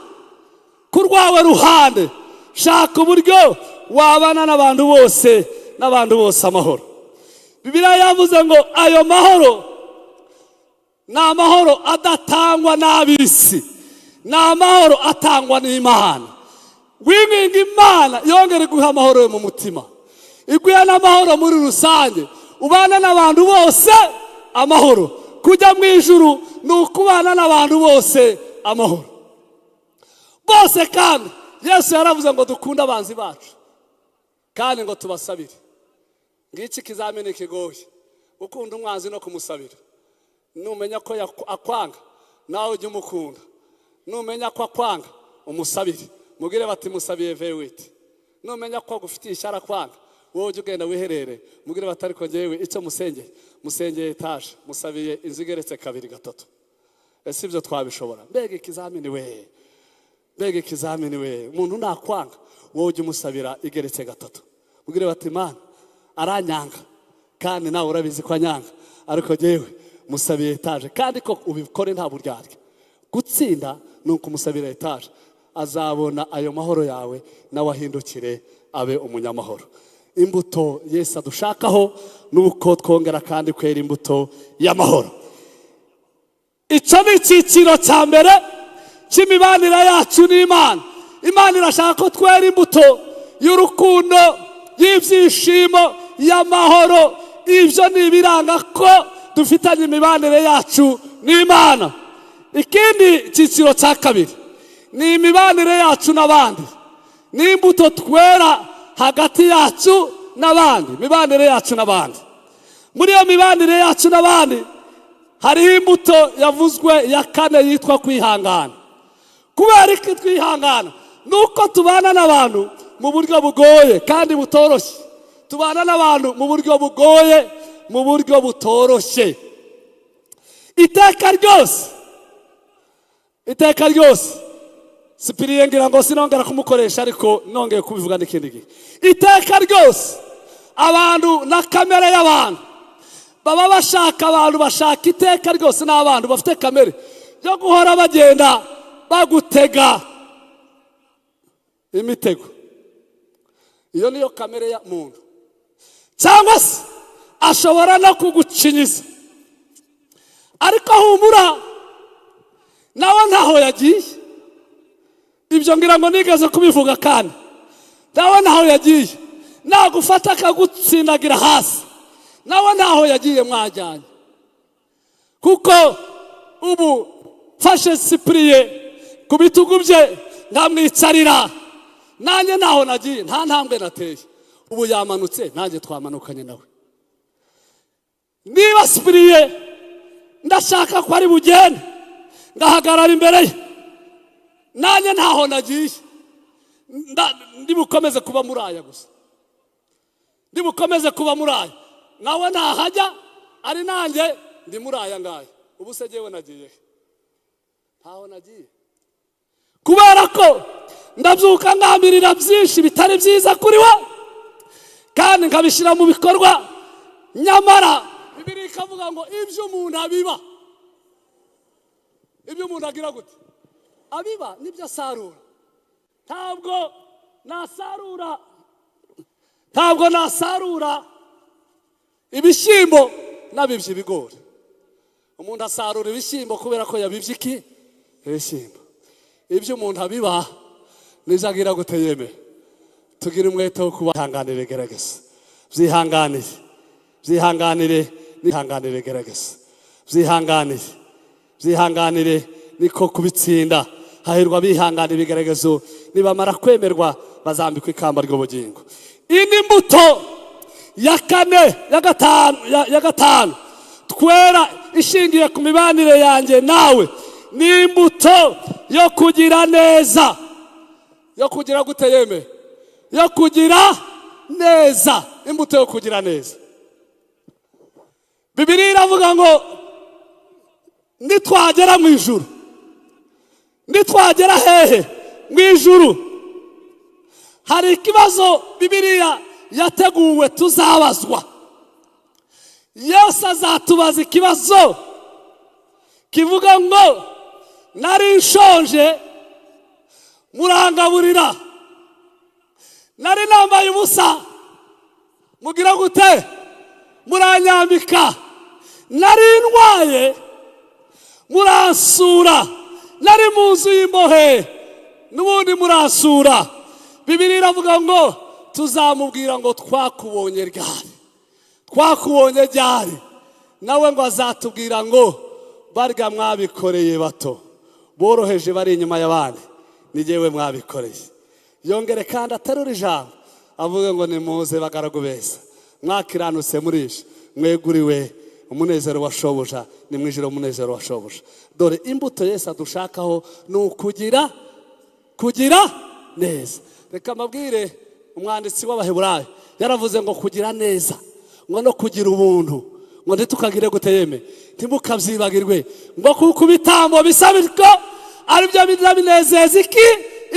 Speaker 1: ku rwawe ruhande, shaka uburyo wabana n'abantu bose, n'abantu bose amahoro. Bibiliya yavuze ngo ayo mahoro ni amahoro adatangwa n'ab'isi, ni amahoro atangwa n'Imana. Winginga Imana yongere guha amahoro yo mu mutima, iguha n'amahoro muri rusange, ubana n'abantu bose amahoro. Kujya mu ijuru ni ukubana n'abantu bose amahoro bose. Kandi Yesu yaravuze ngo dukunde abanzi bacu kandi ngo tubasabire. Ngiki kizamini kigoye, ukunda umwanzi no kumusabira. Numenya ko akwanga, nawe ujye umukunda. Numenya ko akwanga, umusabire. Mugire bati musabiye vewiti. Numenya ko agufitiye ishyara kwanga, wowe ujye ugenda wiherere. Mugire bati ariko njyewe icyo musengeye etaje, musabiye inzu igeretse 2 gatatu. Ese ibyo twabishobora? Mbega ikizamini we, mbega ikizamini we. Umuntu nakwanga, wowe ujye umusabira igeretse 3. Mugire bati Mana aranyanga, kandi nawe urabizi ko anyanga, ariko njyewe musabiye etaje. Kandi ko ubikore nta buryarya. Gutsinda nuko umusabira etaje, azabona ayo mahoro yawe, nawe ahindukire abe umunyamahoro. Imbuto Yesu adushakaho nuko twongera kandi kwera imbuto y'amahoro. Icyo ni icyiciro cya mbere cy'imibanire yacu n'Imana. Imana irashaka ko twera imbuto y'urukundo, y'ibyishimo, y'amahoro. Ibyo ni ibiranga ko dufitanye imibanire yacu n'Imana. Ikindi cyiciro cya kabiri ni imibanire yacu n'abandi, ni imbuto twera hagati yacu n'abandi, imibanire yacu n'abandi. Muri iyo mibanire yacu n'abandi hariho imbuto yavuzwe ya 4 yitwa kwihangana. Kubera iki twihangana? Nuko tubana n'abantu mu buryo bugoye kandi butoroshye. Tubana n'abantu mu buryo bugoye, mu buryo butoroshye. Iteka ryose Sipiriye ngira ngo sinongera kumukoresha, ariko nongeye kubivuga n'ikindi gihe. Iteka ryose abantu na kamere y'abantu baba bashaka, abantu bashaka iteka ryose n'abantu bafite kamere yo guhora bagenda bagutega imitego. Iyo niyo kamere ya muntu. Cyangwa se ashobora no kugucinyiza, ariko humura, nawe ntaho yagiye. Ibyo ngira ngo nigeze kubivuga, kandi nawe ntaho yagiye. Nagufata akagutsindagira hasi, nawe ntaho yagiye mwajyanye. Kuko ubu fashe Sipiriye ku bitugu bye nkamwicarira, nanjye ntaho nagiye, nta ntambwe nateye. Ubu yamanutse, nanjye twamanukanye nawe. Niba Sipiriye ndashaka ko ari bugende, ngahagarara imbere ye, nanjye ntaho nagiye. Ndibukomeze kuba muraya gusa, ndibukomeze kuba muraya. Nawe nahajya, ari nanjye ndi muraya ngaye. Ubu se jewe nagiye ntaho nagiye. Kubera ko ndabyuka ngambirira byinshi bitari byiza kuri we, kandi nkabishyira mu bikorwa. Nyamara Bibiliya ikavuga ngo ibyo umuntu abiba, ibyo umuntu agira gute abiba nibyo asarura. Ntabwo nasarura ibishyimbo nabibye ibigori. Umuntu asarura ibishyimbo kubera ko yabibye iki? Ibishyimbo. Ibyo umuntu abiba nizagira gute yeme. Tugira umwete wo kubahanganira gerageza. Byihanganire gerageza. Byihanganire niko kubitsinda. hahirwa bihangana ibigeragezo, nibamara kwemerwa bazambikwa ikamba ry'ubugingo. Indi mbuto ya kane, ya gatanu twera ishingiye ku mibanire yanjye nawe, ni imbuto yo kugira neza. Yo kugira gute yeme? Yo kugira neza. Imbuto yo kugira neza. Bibiliya iravuga ngo nitwagera mu ijuru, nitwagera hehe? Mu ijuru hari ikibazo Bibiliya yateguwe tuzabazwa. Yesu azatubaza ikibazo kivuga ngo nari nshonje murangaburira, nari nambaye ubusa mugira gute? Muranyambika, nari ndwaye muransura, nari mu nzu y'imbohe n'ubundi muransura. Bibiliya iravuga ngo tuzamubwira ngo twakubonye ryari, twakubonye ryari. Nawe ngo azatubwira ngo barya mwabikoreye bato, boroheje bari inyuma y'abandi, ni jyewe mwabikoreye. Yongere kandi aterura ijambo avuga ngo nimuze bagaragu beza, mwakiranutse murisha, mweguriwe umunezero wa shobuja, ni mwijira umunezero wa shobuja. Dore imbuto Yesu adushakaho ni ukugira neza. Reka mbabwire, umwanditsi w'Abaheburayo yaravuze ngo kugira neza, ngo no kugira ubuntu, ngo ntitukagire gute yeme? Ntimukabyibagirwe ngo kuko ibitambo bisabirwa ari byo binezeza iki?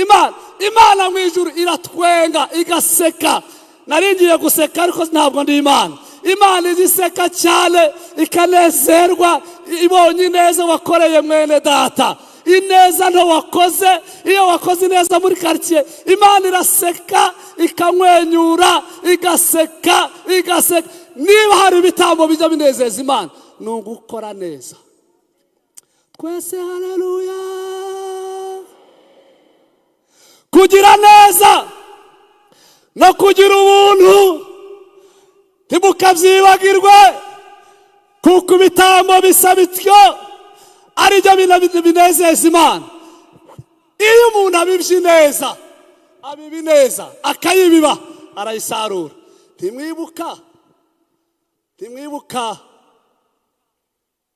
Speaker 1: Imana. Imana mu ijuru iratwenga igaseka. Naringiye guseka ariko ntabwo ndi Imana. Imana iziseka cyane ikanezerwa ibonye ineza wakoreye mwene data. Ineza nto wakoze, iyo wakoze ineza muri quartier, Imana iraseka ikamwenyura, igaseka. Niba hari ibitambo bijya binezeza Imana, ni ugukora neza. Twese haleluya. Kugira neza no kugira ubuntu ntimukabyibagirwe, kuko ibitambo bisa bityo ari byo binezeza Imana. Iyo umuntu abibye neza, abibi neza akayibiba, arayisarura. Ntimwibuka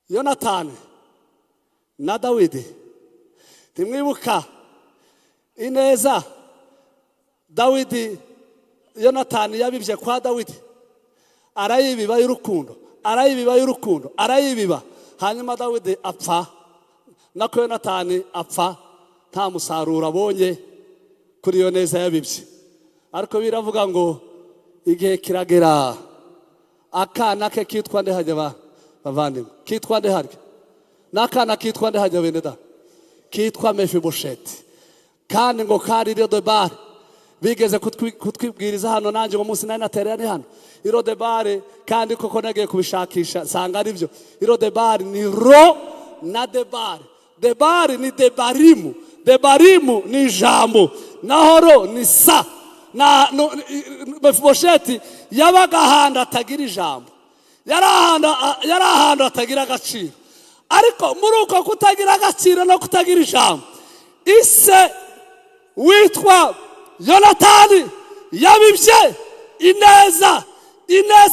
Speaker 1: Yonatani na Dawidi? Ntimwibuka ineza Dawidi, Yonatani yabibye kwa Dawidi, arayibiba y'urukundo, arayibiba. Hanyuma Dawidi apfa, nako Yonatani apfa, nta musaruro abonye kuri iyo neza yabibye. Ariko biravuga ngo igihe kiragera, akana ke kitwa nde hajya bavandimwe? Kitwa nde harya? N'akana kitwa nde hajya bene da? Kitwa Mefibosheti. Kandi ngo kari Lodebari, bigeze kutwibwiriza hano, nanjye ngo munsi nari natererane hano. Lodebari kandi koko nagiye kubishakisha sanga ari byo. Lodebari ni ro na debari. Debari ni debarimu, debarimu ni ijambo, naho ro ni sa. Mefibosheti yabaga ahantu atagira ijambo, yari ahantu atagira agaciro. Ariko muri uko kutagira agaciro no kutagira ijambo, ise witwa Yonatani yabibye ineza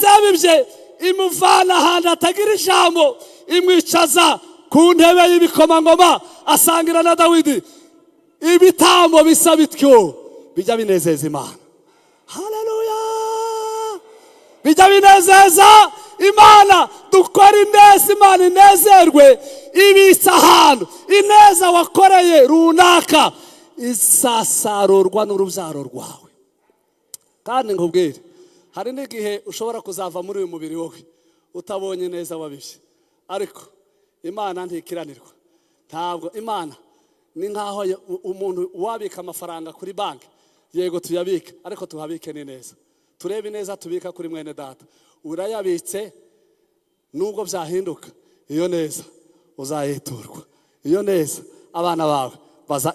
Speaker 1: yabibye, imuvana ahantu atagira ijambo, imwicaza ku ntebe y'ibikomangoma, asangira na Dawidi. Ibitambo bisa bityo bijya binezeza Imana. Haleluya. Bijya binezeza Imana. Dukora ineza Imana inezerwe, ibitsa ahantu ineza wakoreye runaka isasarurwa n'urubyaro rwawe. Kandi nkubwire, hari n'igihe ushobora kuzava muri uyu mubiri wowe utabonye neza wabibye, ariko Imana ntikiranirwa. Ntabwo Imana ni nkaho umuntu wabika amafaranga kuri banki. Yego tuyabika, ariko tuhabike ni neza. Turebe neza tubika kuri mwene data, urayabitse nubwo byahinduka, iyo neza uzayiturwa, iyo neza abana bawe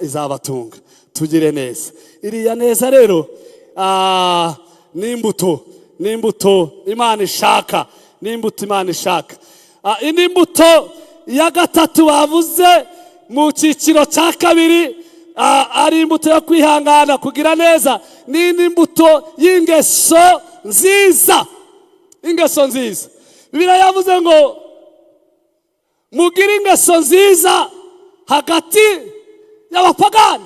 Speaker 1: izabatunga. Tugire neza. Iriya neza rero n'imbuto Imana ishaka, n'imbuto Imana ishaka. Indi mbuto ya gatatu bavuze mu cyiciro cya kabiri ari imbuto yo kwihangana, kugira neza, n'indi mbuto y'ingeso nziza. Ingeso nziza, Bibiliya yavuze ngo mugire ingeso nziza hagati y'abapagani,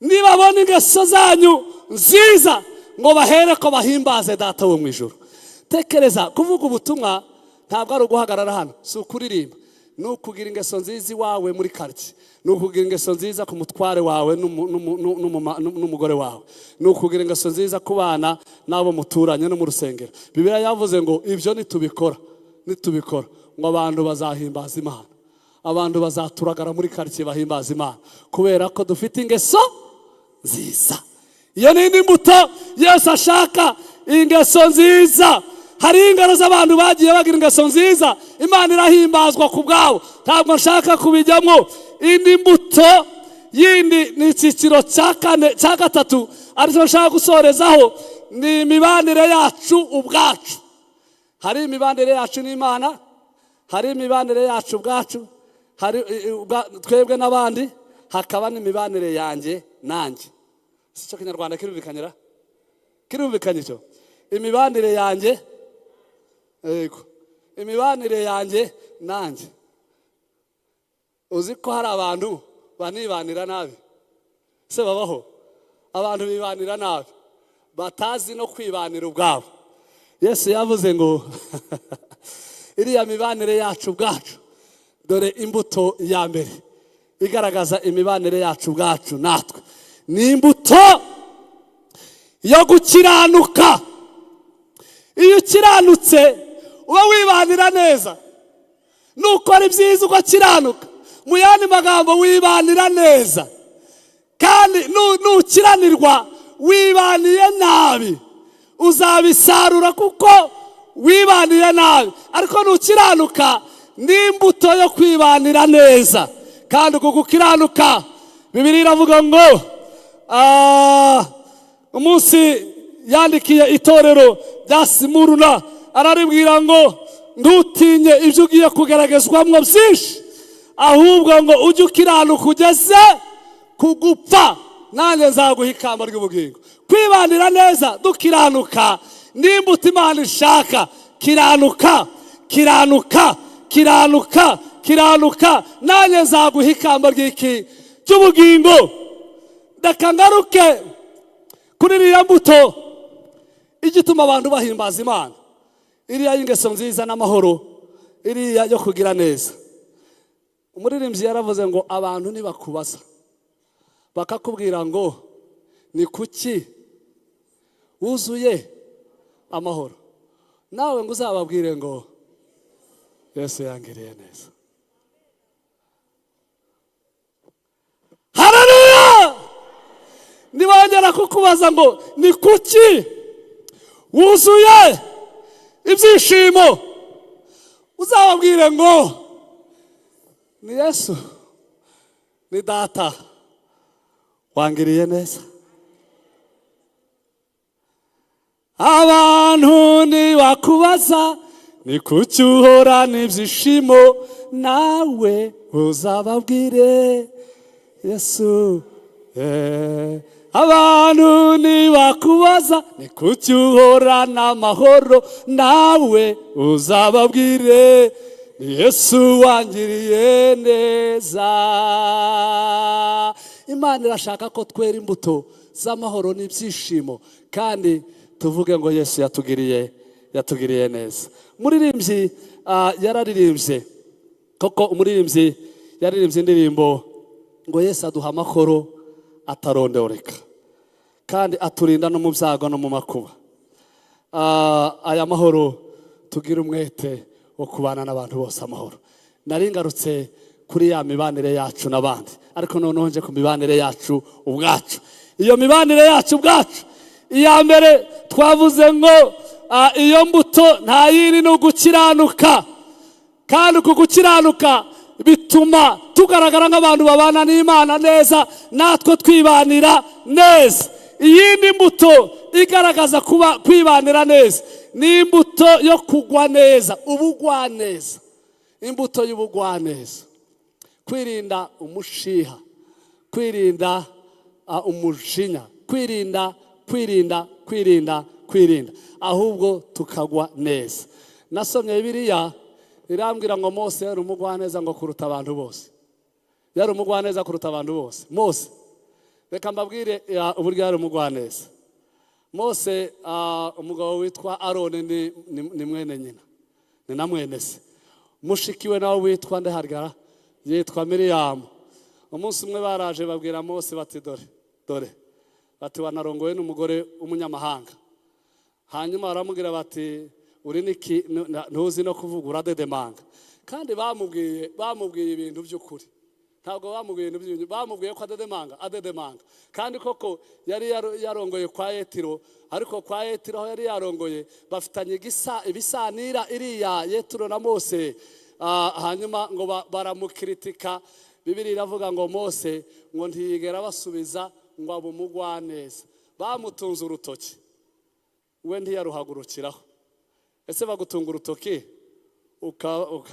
Speaker 1: nibabona ingeso zanyu nziza ngo bahere ko bahimbaze Data wo mu ijuru. Tekereza, kuvuga ubutumwa ntabwo ari uguhagarara hano, si ukuririmba, ni ukugira ingeso nziza iwawe muri quartier, ni ukugira ingeso nziza ku mutware wawe n'umugore wawe, ni ukugira ingeso nziza ku bana n'abo muturanye no mu rusengero. Bibiliya yavuze ngo ibyo nitubikora ngo abantu bazahimbaza Imana, abantu bazaturagara muri quartier bahimbaza Imana, kubera ko dufite ingeso nziza. Iyo ni imbuto Yesu ashaka, ingeso nziza. Hari ingero z'abantu bagiye bagira ingeso nziza, Imana irahimbazwa ku bwabo. Ntabwo nshaka kubijyamo. Indi mbuto yindi ni icyiciro cya gatatu, ariko nshaka gusorezaho, ni imibanire yacu ubwacu. Hari imibanire yacu n'Imana, hari imibanire yacu ubwacu, hari twebwe n'abandi, hakaba n'imibanire yanjye nanjye. Si cyo Kinyarwanda kirumvikanyira? Kirumvikanye cyo? Imibanire yanjye, yego, imibanire yanjye nanjye. Uzi ko hari abantu banibanira nabi? Se babaho abantu bibanira nabi, batazi no kwibanira ubwabo. Yesu yavuze ngo iriya mibanire yacu ubwacu, dore imbuto ya mbere igaragaza imibanire yacu ubwacu natwe, ni imbuto yo gukiranuka. Iyo ukiranutse uba wibanira neza, nukora ibyiza ugakiranuka, mu yandi magambo wibanira neza. Kandi nukiranirwa wibaniye nabi, uzabisarura kuko wibaniye nabi. Ariko nukiranuka ni imbuto yo kwibanira neza. Kandi uku gukiranuka, Bibiliya iravuga ngo umunsi yandikiye itorero rya Simuruna, araribwira ngo ntutinye ibyo ugiye kugaragazwamo byinshi, ahubwo ngo ujye ukiranuka ugeze ku gupfa, nanjye nzaguha ikamba ry'ubugingo. Kwibanira neza dukiranuka ni imbuto Imana ishaka. Kiranuka, kiranuka, kiranuka, kiranuka, nanjye nzaguha ikamba ry'ubugingo. Reka ngaruke kuri iriya mbuto igituma abantu bahimbaza Imana, iriya y'ingeso nziza n'amahoro, iriya yo kugira neza. Umuririmbyi yaravuze ngo abantu nibakubaza bakakubwira ngo ni kuki wuzuye amahoro, nawe ngo uzababwire ngo Yesu yangiriye neza. Haleluya! Nibongera kukubaza ngo ni kuki wuzuye ibyishimo, uzababwire ngo ni Yesu, ni Data wangiriye neza. Abantu nibakubaza ni kuki uhorana ibyishimo, nawe uzababwire Yesu. Abantu nibakubaza ni kuki uhorana amahoro, nawe uzababwire ni Yesu wangiriye neza. Imana irashaka ko twera imbuto z'amahoro n'ibyishimo, kandi tuvuge ngo Yesu yatugiriye neza. Umuririmbyi yararirimbye, koko umuririmbyi yaririmbye indirimbo ngo Yesu aduha amahoro atarondoreka, kandi aturinda no mu byago no mu makuba. Aya mahoro tugira umwete wo kubana n'abantu bose amahoro. Nari ngarutse kuri ya mibanire yacu n'abandi, ariko noneho nje ku mibanire yacu ubwacu. Iyo mibanire yacu ubwacu, iya mbere twavuze ngo iyo mbuto nta yindi ni ugukiranuka, kandi uku gukiranuka bituma tugaragara nk'abantu babana n'Imana neza, natwe twibanira neza. Iyindi mbuto igaragaza kwibanira neza ni imbuto yo kugwa neza, ubugwaneza, imbuto y'ubugwaneza. kwirinda umushiha, kwirinda umujinya, kwirinda ahubwo tukagwa neza. Nasomye Bibiliya irambwira ngo Mose yari umugwaneza ngo kuruta abantu bose, yari umugwaneza kuruta abantu bose. Mose, reka mbabwire uburyo yari umugwaneza. Mose umugabo witwa Aroni ni mwene nyina, ni na mwene se. Mushikiwe nawe witwa Ndehargara yitwa Miriyamu. Umunsi umwe baraje babwira Mose bati dore bati wanarongowe n'umugore w'umunyamahanga. Hanyuma baramubwira bati uri niki ntuzi no kuvuga uradedemanga. Kandi bamubwiye ibintu by'ukuri, ntabwo bamubwiye ibintu by'ibintu, bamubwiye ko adedemanga. Kandi koko yari yarongoye kwa Yetiro, ariko kwa Yetiro aho yari yarongoye bafitanye ibisanira iriya Yetiro na Mose. Hanyuma ngo baramukritika. Bibiliya iravuga ngo Mose ngo ntiyigera basubiza ngo abe umugwaneza. Bamutunze urutoki, we ntiyaruhagurukiraho. Ese bagutunga urutoki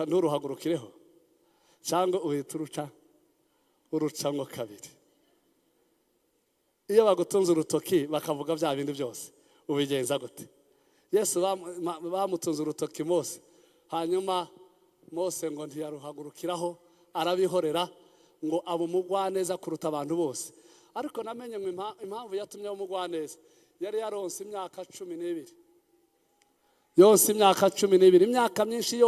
Speaker 1: nturuhagurukireho, cyangwa uhita urucamo kabiri? Iyo bagutunze urutoki bakavuga bya bindi byose ubigenza gute? Yesu bamutunze urutoki Mose, hanyuma Mose ngo ntiyaruhagurukiraho, arabihorera ngo abo umugwaneza kuruta abantu bose. Ariko namenye ngo impamvu yatumye umugwaneza, yari yaronse imyaka 12. Yonse imyaka 12, imyaka myinshi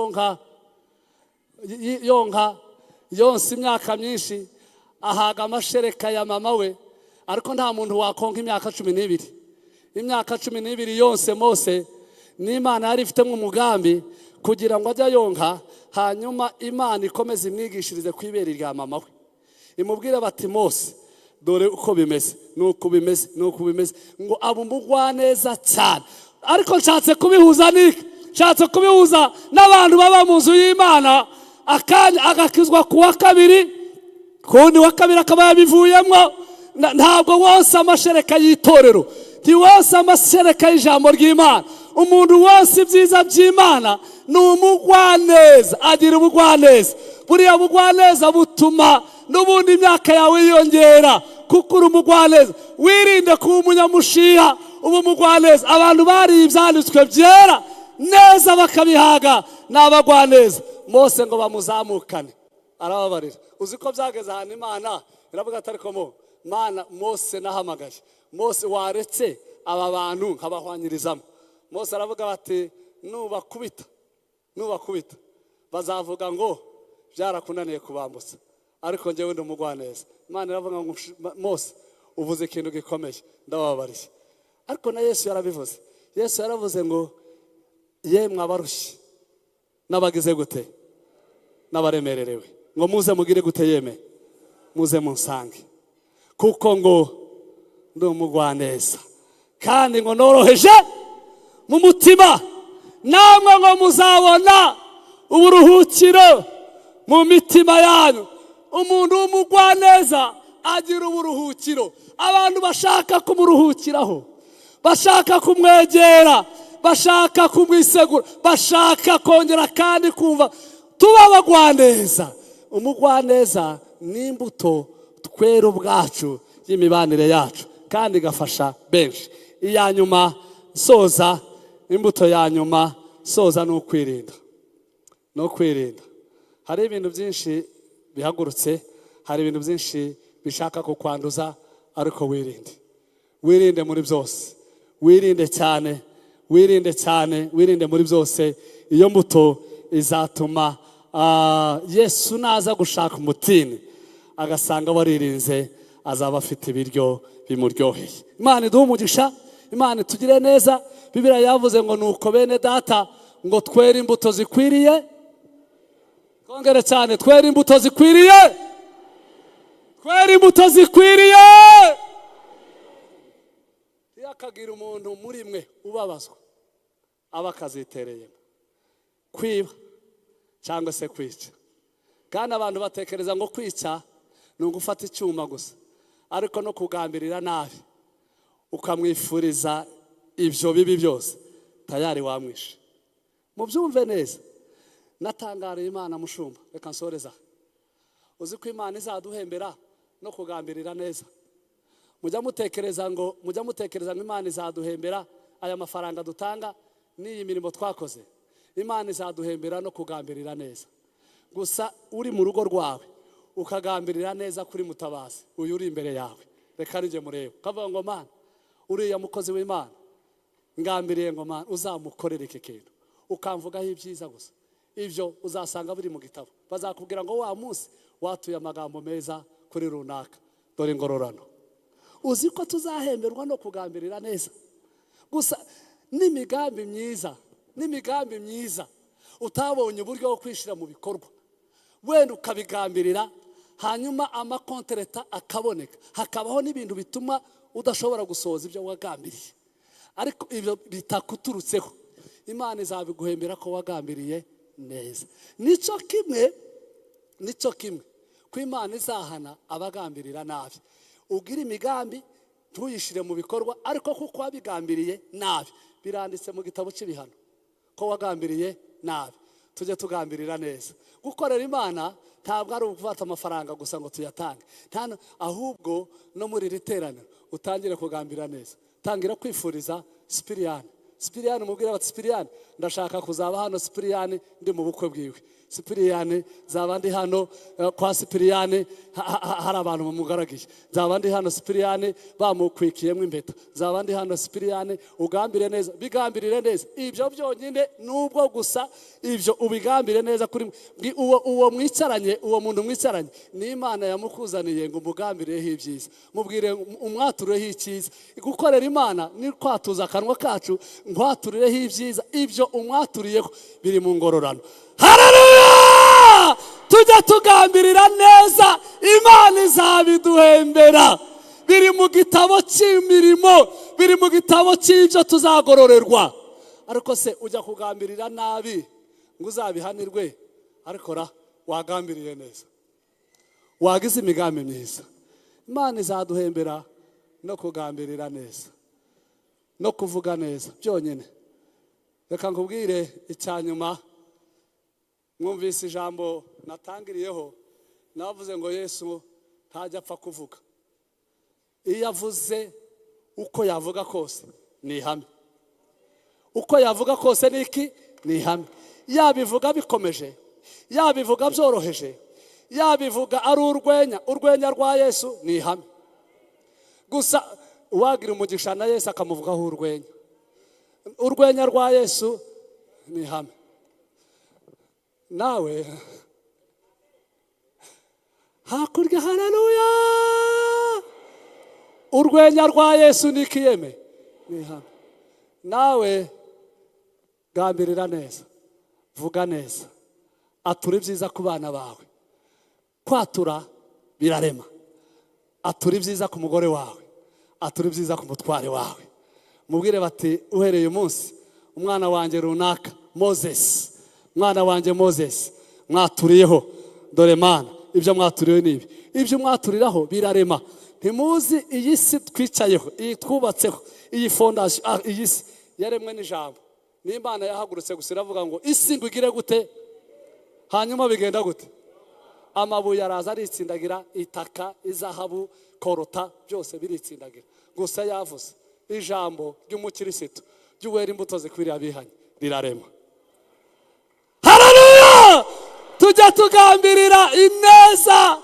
Speaker 1: yonse imyaka myinshi, ahaga amashereka ya mama we. Ariko nta muntu wakonka imyaka 12. Imyaka 12 yonse Mose, n'Imana yari ifitemo umugambi kugira ngo ajya yonka, hanyuma Imana ikomeze imwigishirize kwibera rya mama we. Imubwira bati Mose, dore uko bimeze, nuko bimeze ngo abo umugwaneza cyane. Ariko nshatse kubihuza n'abantu baba mu nzu y'Imana, agakizwa kuwa kabiri, kundi wa kabiri akaba yabivuyemo. Ntabwo wose amashereka y'itorero, ntiwose amashereka y'ijambo ry'Imana. Umuntu wose ibyiza by'Imana ni umugwaneza, agira ubugwaneza. Buriya bugwaneza butuma n'ubundi imyaka yawe yiyongera, kuko uri umugwaneza. Wirinde kuba umunyamushiha, ubu umugwaneza. Abantu bari ibyanditswe byera neza bakabihaga n'abagwaneza. Mose ngo bamuzamukane, arababarira. Uzi ko byageze ahantu Imana iravuga ati ariko Mana, Mose nahamagaye, Mose waretse aba bantu nkabahwanyirizamo. Mose aravuga bati nubakubita bazavuga ngo byarakunaniye kubambutsa, ariko njyewe ndi umugwaneza. Imana iravuga ngo Mose, uvuze ikintu gikomeye, ndababariye. Ariko na Yesu yarabivuze. Yesu yaravuze ngo yemwe abarushye n'abagize gute, n'abaremererewe, ngo muze mugire gute, yeme muze munsange, kuko ngo ndi umugwaneza kandi ngo noroheje mu mutima. Namwe ngo muzabona uburuhukiro mu mitima yanyu. Umuntu w'umugwaneza agira uburuhukiro. Abantu bashaka kumuruhukiraho, bashaka kumwegera, bashaka kumwisegura, bashaka kongera kandi kumva tuba abagwaneza. Umugwaneza ni imbuto twera ubwacu y'imibanire yacu, kandi igafasha benshi. Iya nyuma soza, imbuto ya nyuma soza, no kwirinda. Hari ibintu byinshi bihagurutse, hari ibintu byinshi bishaka kukwanduza, ariko wirinde muri byose. Wirinde cyane muri byose. Iyo mbuto izatuma Yesu naza gushaka umutini agasanga waririnze, azaba afite ibiryo bimuryoheye. Imana iduhe umugisha, Imana itugire neza. Bibiliya yavuze ngo nuko bene data ngo twere imbuto zikwiriye. Kongere cyane, twere imbuto zikwiriye. Yakagira umuntu muri mwe ubabazwa, aba akazitereyemo kwiba cyangwa se kwica. Kandi abantu batekereza ngo kwica ni ugufata icyuma gusa, ariko no kugambirira nabi ukamwifuriza ibyo bibi byose, tayari wamwishe. Mubyumve neza. Natangariye Imana mushumba, reka nsoreza. uzi ko Imana izaduhembera no kugambirira neza. Mujya mutekereza ngo Imana izaduhembera aya mafaranga dutanga n'iyi mirimo twakoze. Imana izaduhembera no kugambirira neza. Gusa uri mu rugo rwawe ukagambirira neza kuri Mutabazi uyu uri imbere yawe, reka nje murebe kavuga ngo Mana uriya mukozi w'Imana ngambiriye ngo Mana uzamukorera iki kintu, ukamvugaho ibyiza gusa. Ibyo uzasanga biri mu gitabo. Bazakubwira ngo wa munsi watuye amagambo meza kuri runaka, dore ingororano. Uzi ko tuzahemberwa no kugambirira neza. Gusa n'imigambi myiza utabonye uburyo bwo kwishira mu bikorwa, wenda ukabigambirira, hanyuma amakontereta akaboneka, hakabaho n'ibintu bituma udashobora gusohoza ibyo wagambiriye, ariko ibyo bitakuturutseho, Imana izabiguhembera ko wagambiriye neza. Nico kimwe ko Imana izahana abagambirira nabi. Ugira imigambi ntuyishire mu bikorwa, ariko kuko wabigambiriye nabi biranditse mu gitabo cy'ibihano ko wagambiriye nabi. Tujye tugambirira neza. Gukorera Imana ntabwo ari ugufata amafaranga gusa ngo tuyatange, ahubwo no muri riteraniro utangire kugambira neza. Tangira kwifuriza Sipiriyani, mubwire bati Sipiriyani ndashaka kuzaba hano, Sipiriyani ndi mu bukwe bwiwe, Sipiriyani zaba ndi hano kwa Sipiriyani hari abantu bamugaragiye, zaba ndi hano Sipiriyani bamukwikiyemo impeta, zaba ndi hano Sipiriyani. Ugambire neza, bigambirire neza. Ibyo byonyine nubwo gusa ibyo ubigambire neza kuri uwo mwicaranye, uwo muntu mwicaranye ni Imana yamukuzaniye ngo mugambireho ibyiza, mubwire umwatureho icyiza. Gukorera Imana ni kwatuza akanwa kacu ngwaturireho ibyiza, ibyo umwaturiyeho biri mu ngororano. Haleluya! Tujya tugambirira neza, Imana izabiduhembera. Biri mu gitabo cy'imirimo, biri mu gitabo cy'ibyo tuzagororerwa. Ariko se ujya kugambirira nabi ngo uzabihanirwe, ariko wagambiriye neza, wagize imigambi myiza, Imana izaduhembera no kugambirira neza no kuvuga neza byonyine. Reka nkubwire icyanyuma. Mwumvise ijambo natangiriyeho, navuze ngo Yesu ntajya apfa kuvuga. Iyo avuze uko yavuga kose ni ihame, uko yavuga kose ni iki? Ni ihame. Yabivuga bikomeje, yabivuga byoroheje, yabivuga ari urwenya rwa Yesu ni ihame. Gusa uwagira umugisha na Yesu akamuvugaho urwenya rwa Yesu ni ihame. Nawe hakurya, haleluya, urwenya rwa Yesu ni ikiyeme, ni ihame. Nawe gambirira neza, vuga neza, atura ibyiza ku bana bawe. Kwatura birarema. Atura ibyiza ku mugore wawe, atura ibyiza ku mutware wawe. Mubwire bati uhereye umunsi umwana wanjye runaka Moses, mwana wanjye Moses mwaturiyeho, dore Mana ibyo mwaturiyeho nibi, ibyo mwaturiraho birarema. Ntimuzi iyi si twicayeho, iyi twubatseho, iyi fondation, iyi si yaremwe n'ijambo. N'Imana yahagurutse gusa iravuga ngo isi ngo igire gute, hanyuma bigenda gute? Amabuye araza aritsindagira, itaka, izahabu, korota, byose biritsindagira. Gusa yavuze ijambo ry'umukirisitu ry'uwera imbuto zikwiriye abihanye rirarema. Haleluya! Tujya tugambirira ineza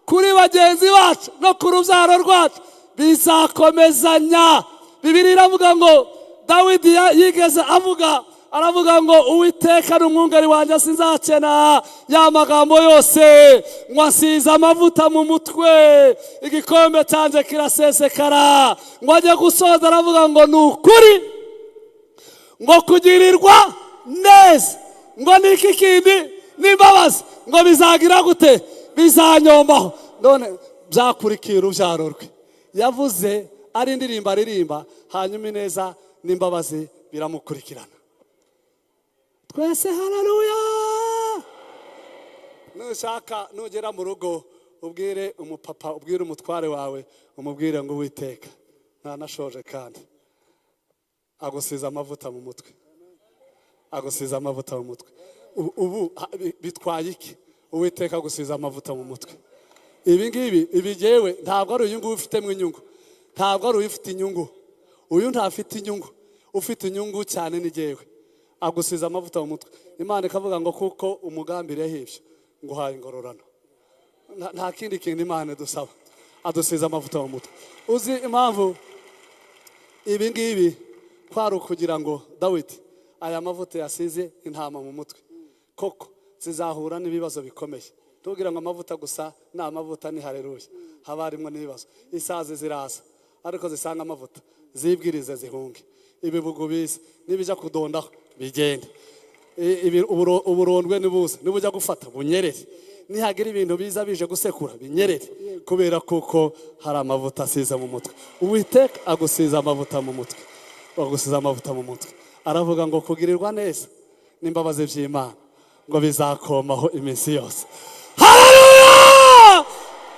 Speaker 1: kuri bagenzi bacu no ku rubyaro rwacu, bizakomezanya. Bibiliya iravuga ngo Dawidi yigeze aravuga ngo Uwiteka ni umwungeri wanjye sinzakena. Ya magambo yose mwasize amavuta mu mutwe, igikombe cyanjye kirasesekara. Ngo ajye gusoza aravuga ngo ni ukuri, ngo kugirirwa neza, ngo niki kindi n'imbabazi, ngo bizagira gute? Bizanyombaho. None byakurikiye urubyaro rwe. Yavuze ari indirimbo aririmba, hanyuma ineza n'imbabazi biramukurikirana. Twese haleluya! Nushaka nugera mu rugo ubwire umupapa, ubwire umutware wawe, umubwire ngo Uwiteka ntanashoje kandi agusiza amavuta mu mutwe, agusiza amavuta mu mutwe. Ubu bitwaye iki? Uwiteka agusize amavuta mu mutwe. Ibi ngibi ibigewe ntabwo ari uyu nguyu ufitemo inyungu, ntabwo ari uyifite inyungu. Uyu ntafite inyungu, ufite inyungu cyane ni jyewe. Agusize amavuta mu mutwe. Imana ikavuga ngo kuko umugambire hivyo nguhaye ingororano. Nta kindi kintu Imana dusaba, adusize amavuta mu mutwe. Uzi impamvu ibi ngibi kwari kugira ngo Dawidi aya mavuta yasize intama mu mutwe koko zizahura n'ibibazo bikomeye. Tugira ngo amavuta gusa na amavuta ni haleluya, haba harimo n'ibibazo. Isazi ziraza ariko zisanga amavuta zibwirize zihunge. Ibibugu bize nibijya kudondaho bigende, uburondwe nibuze nibujya gufata bunyerere, nihagira ibintu biza bije gusekura binyerere, kubera kuko hari amavuta asize mu mutwe. Uwiteka agusiza amavuta mu mutwe, agusiza amavuta mu mutwe. Aravuga ngo kugirirwa neza n'imbabazi by'Imana ngo bizakomaho iminsi yose. Haleluya!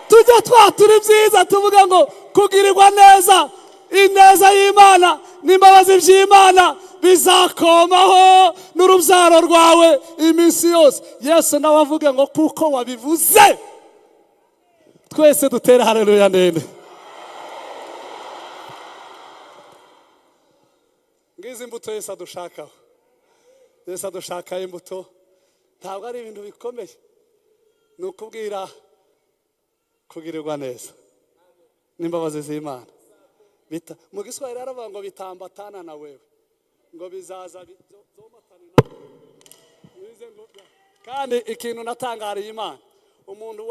Speaker 1: Tujya twatura ibyiza tuvuga ngo kugirirwa neza, ineza y'Imana n'imbabazi by'Imana bizakomaho n'urubyaro rwawe iminsi yose. Yesu nawe avuga ngo kuko wabivuze. Twese dutere haleluya ndende. Ngize imbuto Yesu adushakaho. Yesu adushaka imbuto, ntabwo ari ibintu bikomeye, ni ukubwira kugirirwa neza n'imbabazi z'Imana. Mu Giswahili aravuga ngo bitambatana na wewe, ngo bizaza zomatana nawe. Kandi ikintu natangariye Imana, umuntu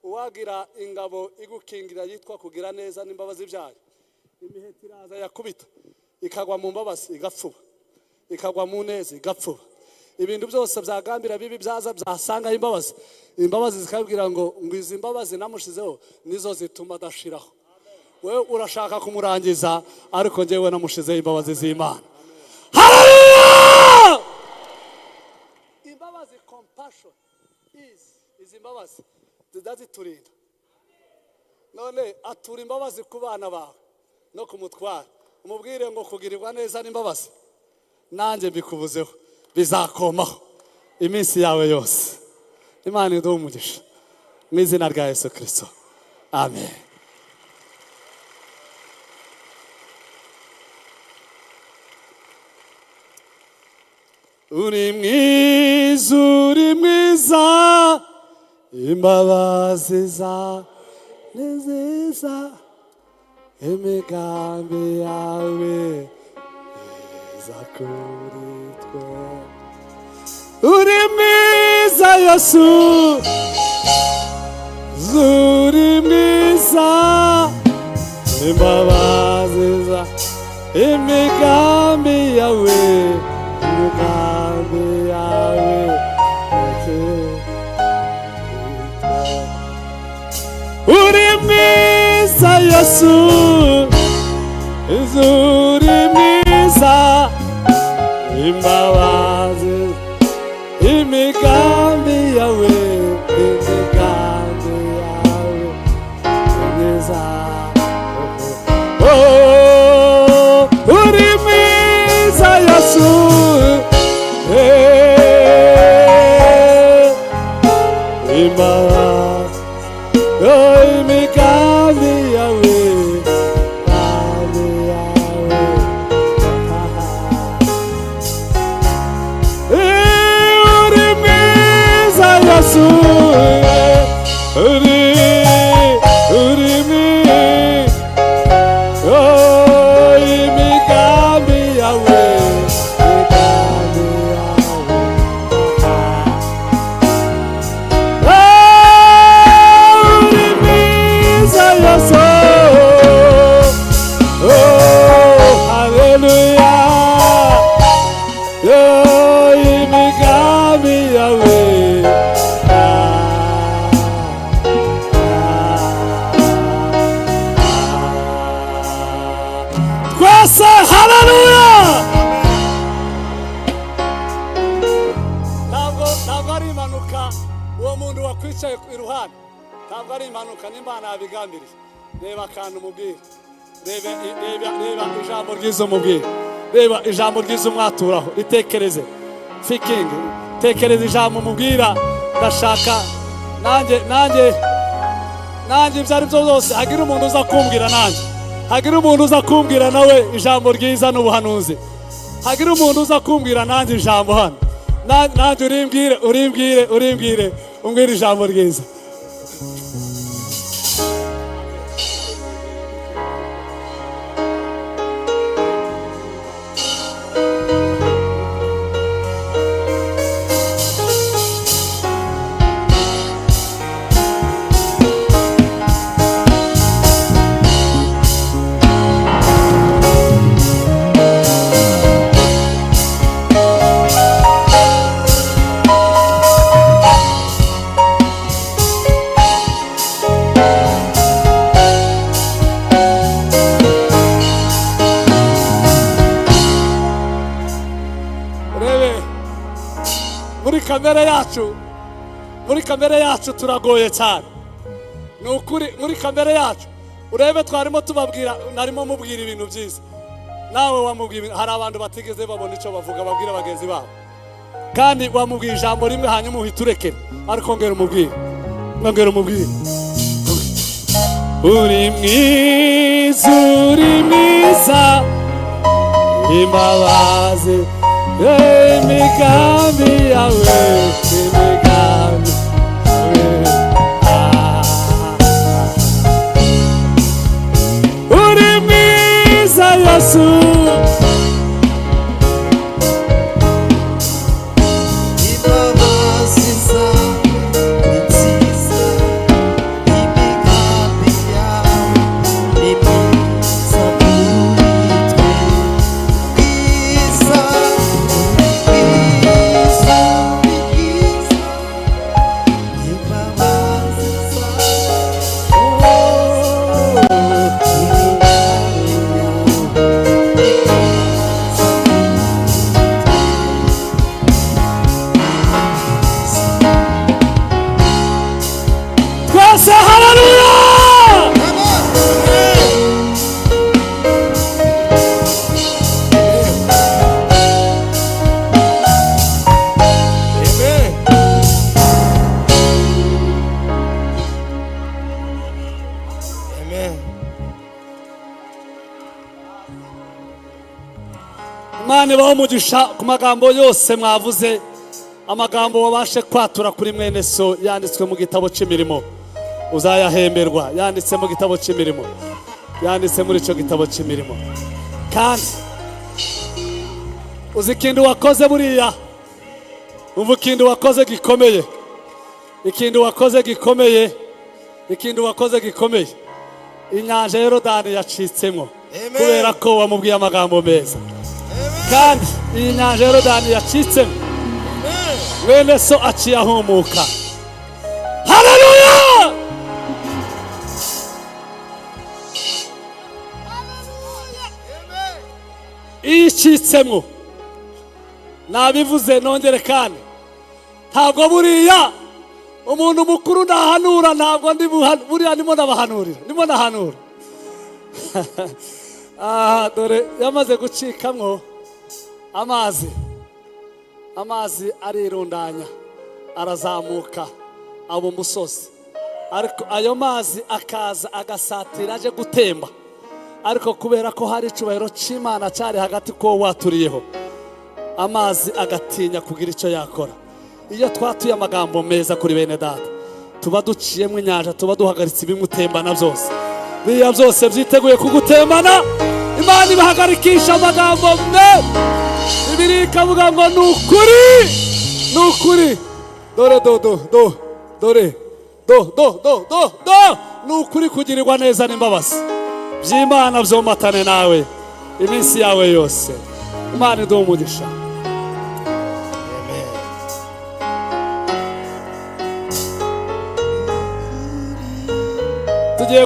Speaker 1: uwagira ingabo igukingira yitwa kugira neza n'imbabazi byayo. Imiheti iraza yakubita ikagwa mu mbabazi igapfuba, ikagwa mu neza igapfuba. Ibintu byose byagambira bibi byaza byasanga imbabazi, imbabazi zikabwira ngo izi mbabazi namushizeho nizo zituma adashiraho. Wewe urashaka kumurangiza ariko njyewe namushizeho imbabazi z'Imana. Haleluya! Imbabazi, compassion izi imbabazi zidaziturinda. None atura imbabazi ku bana bawe no kumutwara, umubwire ngo kugirirwa neza n'imbabazi nanjye mbikubuzeho bizakomaho iminsi yawe yose. Imana iduhe umugisha mu izina rya Yesu Kristo, amen. Uri mwiza, uri mwiza, imbabazi zawe ni nziza, imigambi yawe iza kuri twe. Uri mwiza Yesu, uri mwiza, imbabazi zawe, imigambi yawe, imigambi yawe uri mwiza Yesu, uri mwiza, imbabazi, imigambi yawe, imigambi yawe mwiza. Oh, uri mwiza Yesu, imbabazi, imigambi yawe, imigambi yawe. Uri mwiza Yesu, uri mwiza, imigambi yawe, imigambi yawe. Uri mwiza Yesu, haleluya, imigambi yawe. Twese haleluya. Ntabwo ari impanuka uwo muntu wakwicaye iruhande, ntabwo ari impanuka n'Imana yabigambiriye. Reba akantu umubwire, reba ijambo ryiza umubwire, reba ijambo ryiza umwaturaho, ritekereze. Fikingi tekereza ijambo umubwira. Ndashaka nanjye ibyo ari byo byose hagira umuntu uza kumbwira, nanjye hagira umuntu uza kumbwira nawe ijambo ryiza n'ubuhanuzi. Hagira umuntu uza kumbwira nanjye ijambo hano, nanjye urimbwire umbwire ijambo ryiza. muri kamere yacu turagoye cyane. Ni ukuri muri kamere yacu. Urebe twarimo tubabwira, narimo mubwira ibintu byiza, nawe wamubwira. Hari abantu batigeze babona icyo bavuga babwira bagenzi babo, kandi wamubwira ijambo rimwe hanyuma uhita urekera, ariko ngera umubwire. Uri mwiza imbabazi imigambi yawe uri mwiza Yesu. Imana ibahe umugisha ku magambo yose mwavuze, amagambo wabashe kwatura kuri mwene so yanditswe mu gitabo cy'imirimo. Uzayahemberwa, yanditse mu gitabo cy'imirimo, yanditse muri icyo gitabo cy'imirimo. Kandi uzi ikintu wakoze buriya, umva ikintu wakoze gikomeye, ikintu wakoze gikomeye. Inyanja ya Yorodani yacitsemo kubera ko wamubwiye amagambo meza. Kandi iyi nyanja ya Yorodani yacitsemo, mwene so aciye ahumuka. Haleluya! Iyo icitsemo, nabivuze nongere kandi, ntabwo buriya umuntu mukuru nahanura, ntabwo buriya ndimo nahanura. Dore yamaze gucikamwo amazi arirundanya, arazamuka abo umusozi, ariko ayo mazi akaza agasatira aje gutemba, ariko kubera ko hari icubahiro cy'Imana cyari hagati ko waturiyeho, amazi agatinya kugira icyo yakora. Iyo twatuye amagambo meza kuri bene data, tuba duciyemo inyanja, tuba duhagaritse ibimutembana byose. Biya byose byiteguye kugutembana, Imana ibahagarikisha amagambo meza. Bibiliya ikavuga ngo ni ukuri. Ni ukuri kugirirwa neza n'imbabazi by'Imana byomatane nawe iminsi yawe yose. Imana iduhe umugisha. Tugiye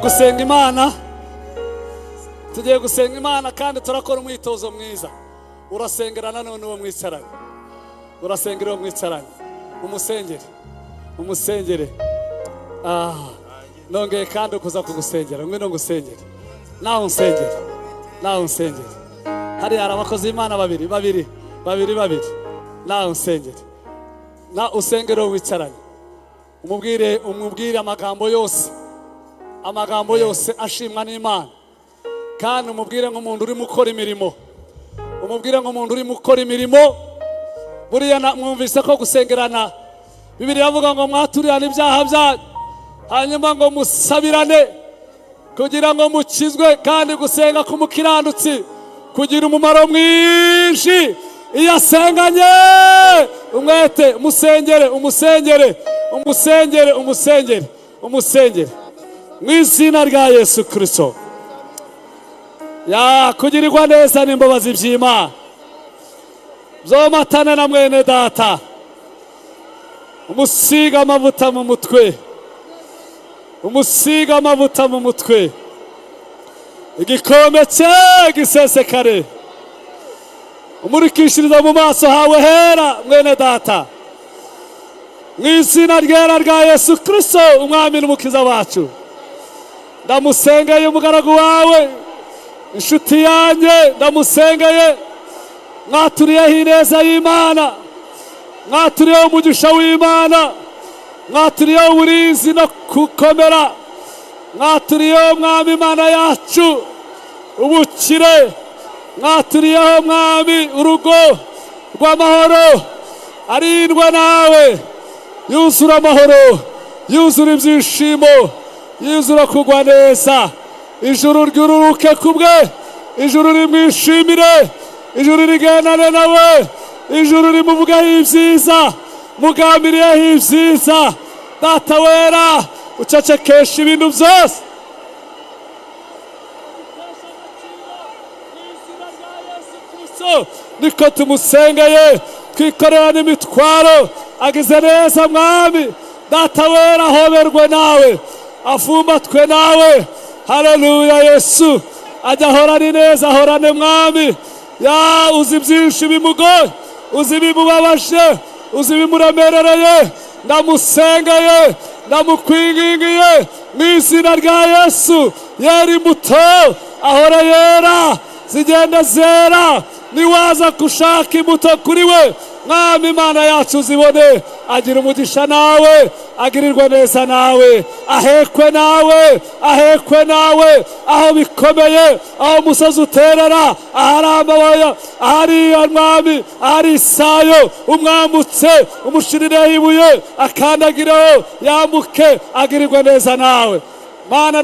Speaker 1: gusenga Imana kandi turakora umwitozo mwiza. Urasengera nanone uwo mwicaranye, umusengere. Nongeye kandi kuza kugusengera, ngwino ngusengere, nawe unsengere. Hari abakozi b'Imana babiri, nawe unsengere. na usengero wicaranye umubwire amagambo yose ashimwa n'Imana, kandi umubwire nk'umuntu uri gukora imirimo. Buriya mwumvise ko gusengerana Bibiliya avuga ngo mwaturirane ibyaha byanyu, hanyuma ngo musabirane kugira ngo mukizwe, kandi gusenga k'umukiranutsi kugira umumaro mwinshi iyo asenganye umwete. Umusengere mu izina rya Yesu Kristo. Kugirirwa neza n'imbabazi by'Imana byomatane na mwene data. Umusiga amavuta mu mutwe, igikombe cye gisesekare, umurikishiriza mu maso hawe hera mwene data, mu izina ryera rya Yesu Kristo umwami n'umukiza wacu. Ndamusengeye umugaragu wawe, inshuti yanjye, ndamusengeye. Mwaturiyeho ineza y'Imana, mwaturiyeho umugisha w'Imana, mwaturiyeho uburinzi no gukomera, mwaturiyeho mwami Imana yacu ubukire, mwaturiyeho mwami urugo rw'amahoro arindwa nawe, yuzura amahoro, yuzura ibyishimo, yuzura kugwa neza. Ijuru ryururuke kubwe, ijuru rimwishimire, ijuru rigendane nawe, ijuru rimuvugaho ibyiza, mugambiriyeho ibyiza. Data wera, ucecekesha ibintu byose. Niko tumusengeye, twikorera n'imitwaro, agize neza mwami. Data wera, ahoberwe nawe, afumbatwe nawe. Haleluya. Yesu ajya ahorana neza, ahorane mwami. Uzi byinshi bimugoye, uzi bimubabaje, uzi bimuremerereye. Ndamusengeye, ndamukwingingiye mu izina rya Yesu. Yera imbuto, ahora yera, zigenda zera. Niwaza gushaka imbuto kuri we, mwami Imana yacu zibone. Agira umugisha nawe, agirirwa neza nawe, ahekwe nawe, aho bikomeye, aho umusozi uterera, ahari amabuye, ahari mwami, ahari isayo, umwambutse, umushirireho ibuye, akandagireho, yambuke, agirirwa neza nawe. Mana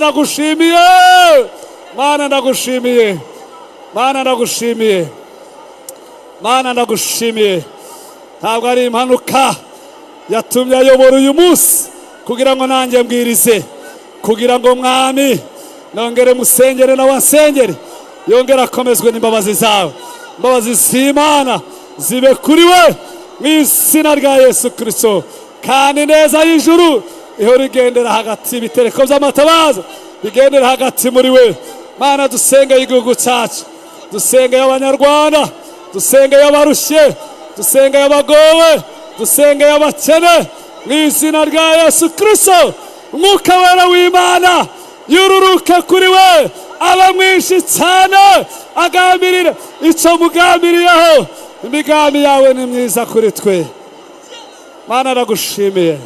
Speaker 1: ndagushimiye. Ntabwo ari impanuka yatumye ayobora uyu munsi kugira ngo nanjye mbwirize, kugira ngo mwami nongere musengere nawe ansengere, yongere akomezwe n'imbabazi zawe. Imbabazi z'Imana zibe kuri we mu izina rya Yesu Kristo, kandi neza y'ijuru ihora igendera hagati y'ibitereko by'amatabaza, bigendera hagati muri we. Mana, dusengeye igihugu cyacu, dusengeye abanyarwanda, dusengeye abarushye, dusengeye abagowe, dusengeye abakene mu izina rya Yesu Kristo. Umwuka wera w'Imana yururuke kuri we, aba mwinshi cyane, agambirire icyo mugambiriyeho. Imigambi yawe ni myiza kuri twe. Mana, ndagushimiye.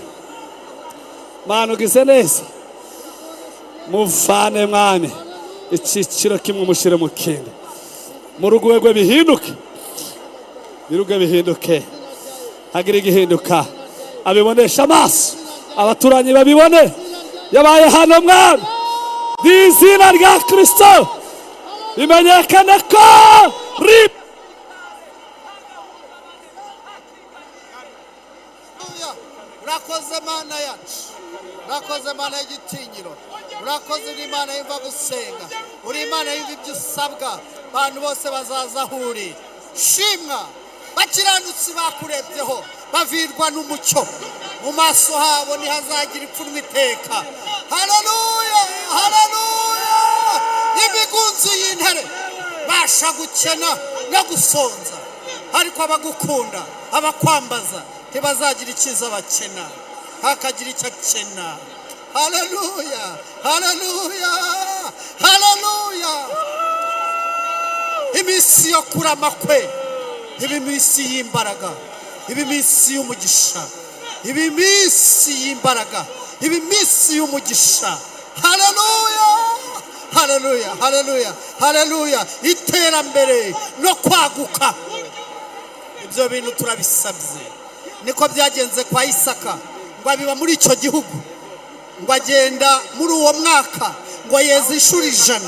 Speaker 1: Mana, ugize neza. Muvane mwami icyiciro kimwe umushyire mu kindi, mu rugwego bihinduke, hagira igihinduka, abibonesha amaso, abaturanyi babibone. Yabaye hano mwami, n'izina rya Kristo bimenyekane ko
Speaker 2: urakoze Mana yacu, urakoze Mana y'igitinyiro, urakoze Imana yumva gusenga, uri Imana yumva ibyo usabwa. Abantu bose bazaza aho uri. Shimwa bakiranutsi bakurebyeho, bavirwa n'umucyo, mu maso habo ntihazagira ipfunwe iteka. Haleluya, haleluya. Imigunzu y'intare basha gukena no gusonza, ariko abagukunda, abakwambaza ntibazagira icyiza bakena, hakagira icyo akena. Haleluya, haleluya, haleluya. Iminsi yo kurama kwe iba iminsi y'imbaraga, iba iminsi y'umugisha, iba iminsi y'imbaraga, iba iminsi y'umugisha. Haleluya, haleluya, haleluya, haleluya. Iterambere no kwaguka, ibyo bintu turabisabye. Niko byagenze kwa Isaka, ngo abiba muri icyo gihugu, ngo agenda muri uwo mwaka ngo yeze inshuro 100,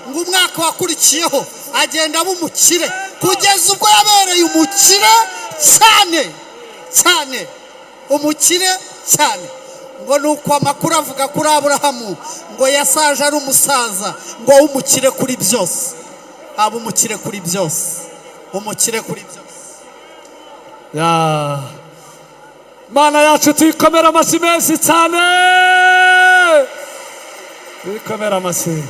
Speaker 2: ngo umwaka wakurikiyeho agenda aba umukire, kugeza ubwo yabereye umukire cyane cyane, umukire cyane. Ngo nuko amakuru avuga kuri Aburahamu ngo yasaje ari umusaza, ngo umukire kuri byose, aba umukire kuri byose, umukire kuri byose.
Speaker 1: Ya Mana yacu tuyikomera amashyi menshi cyane, tuyikomera amashyi.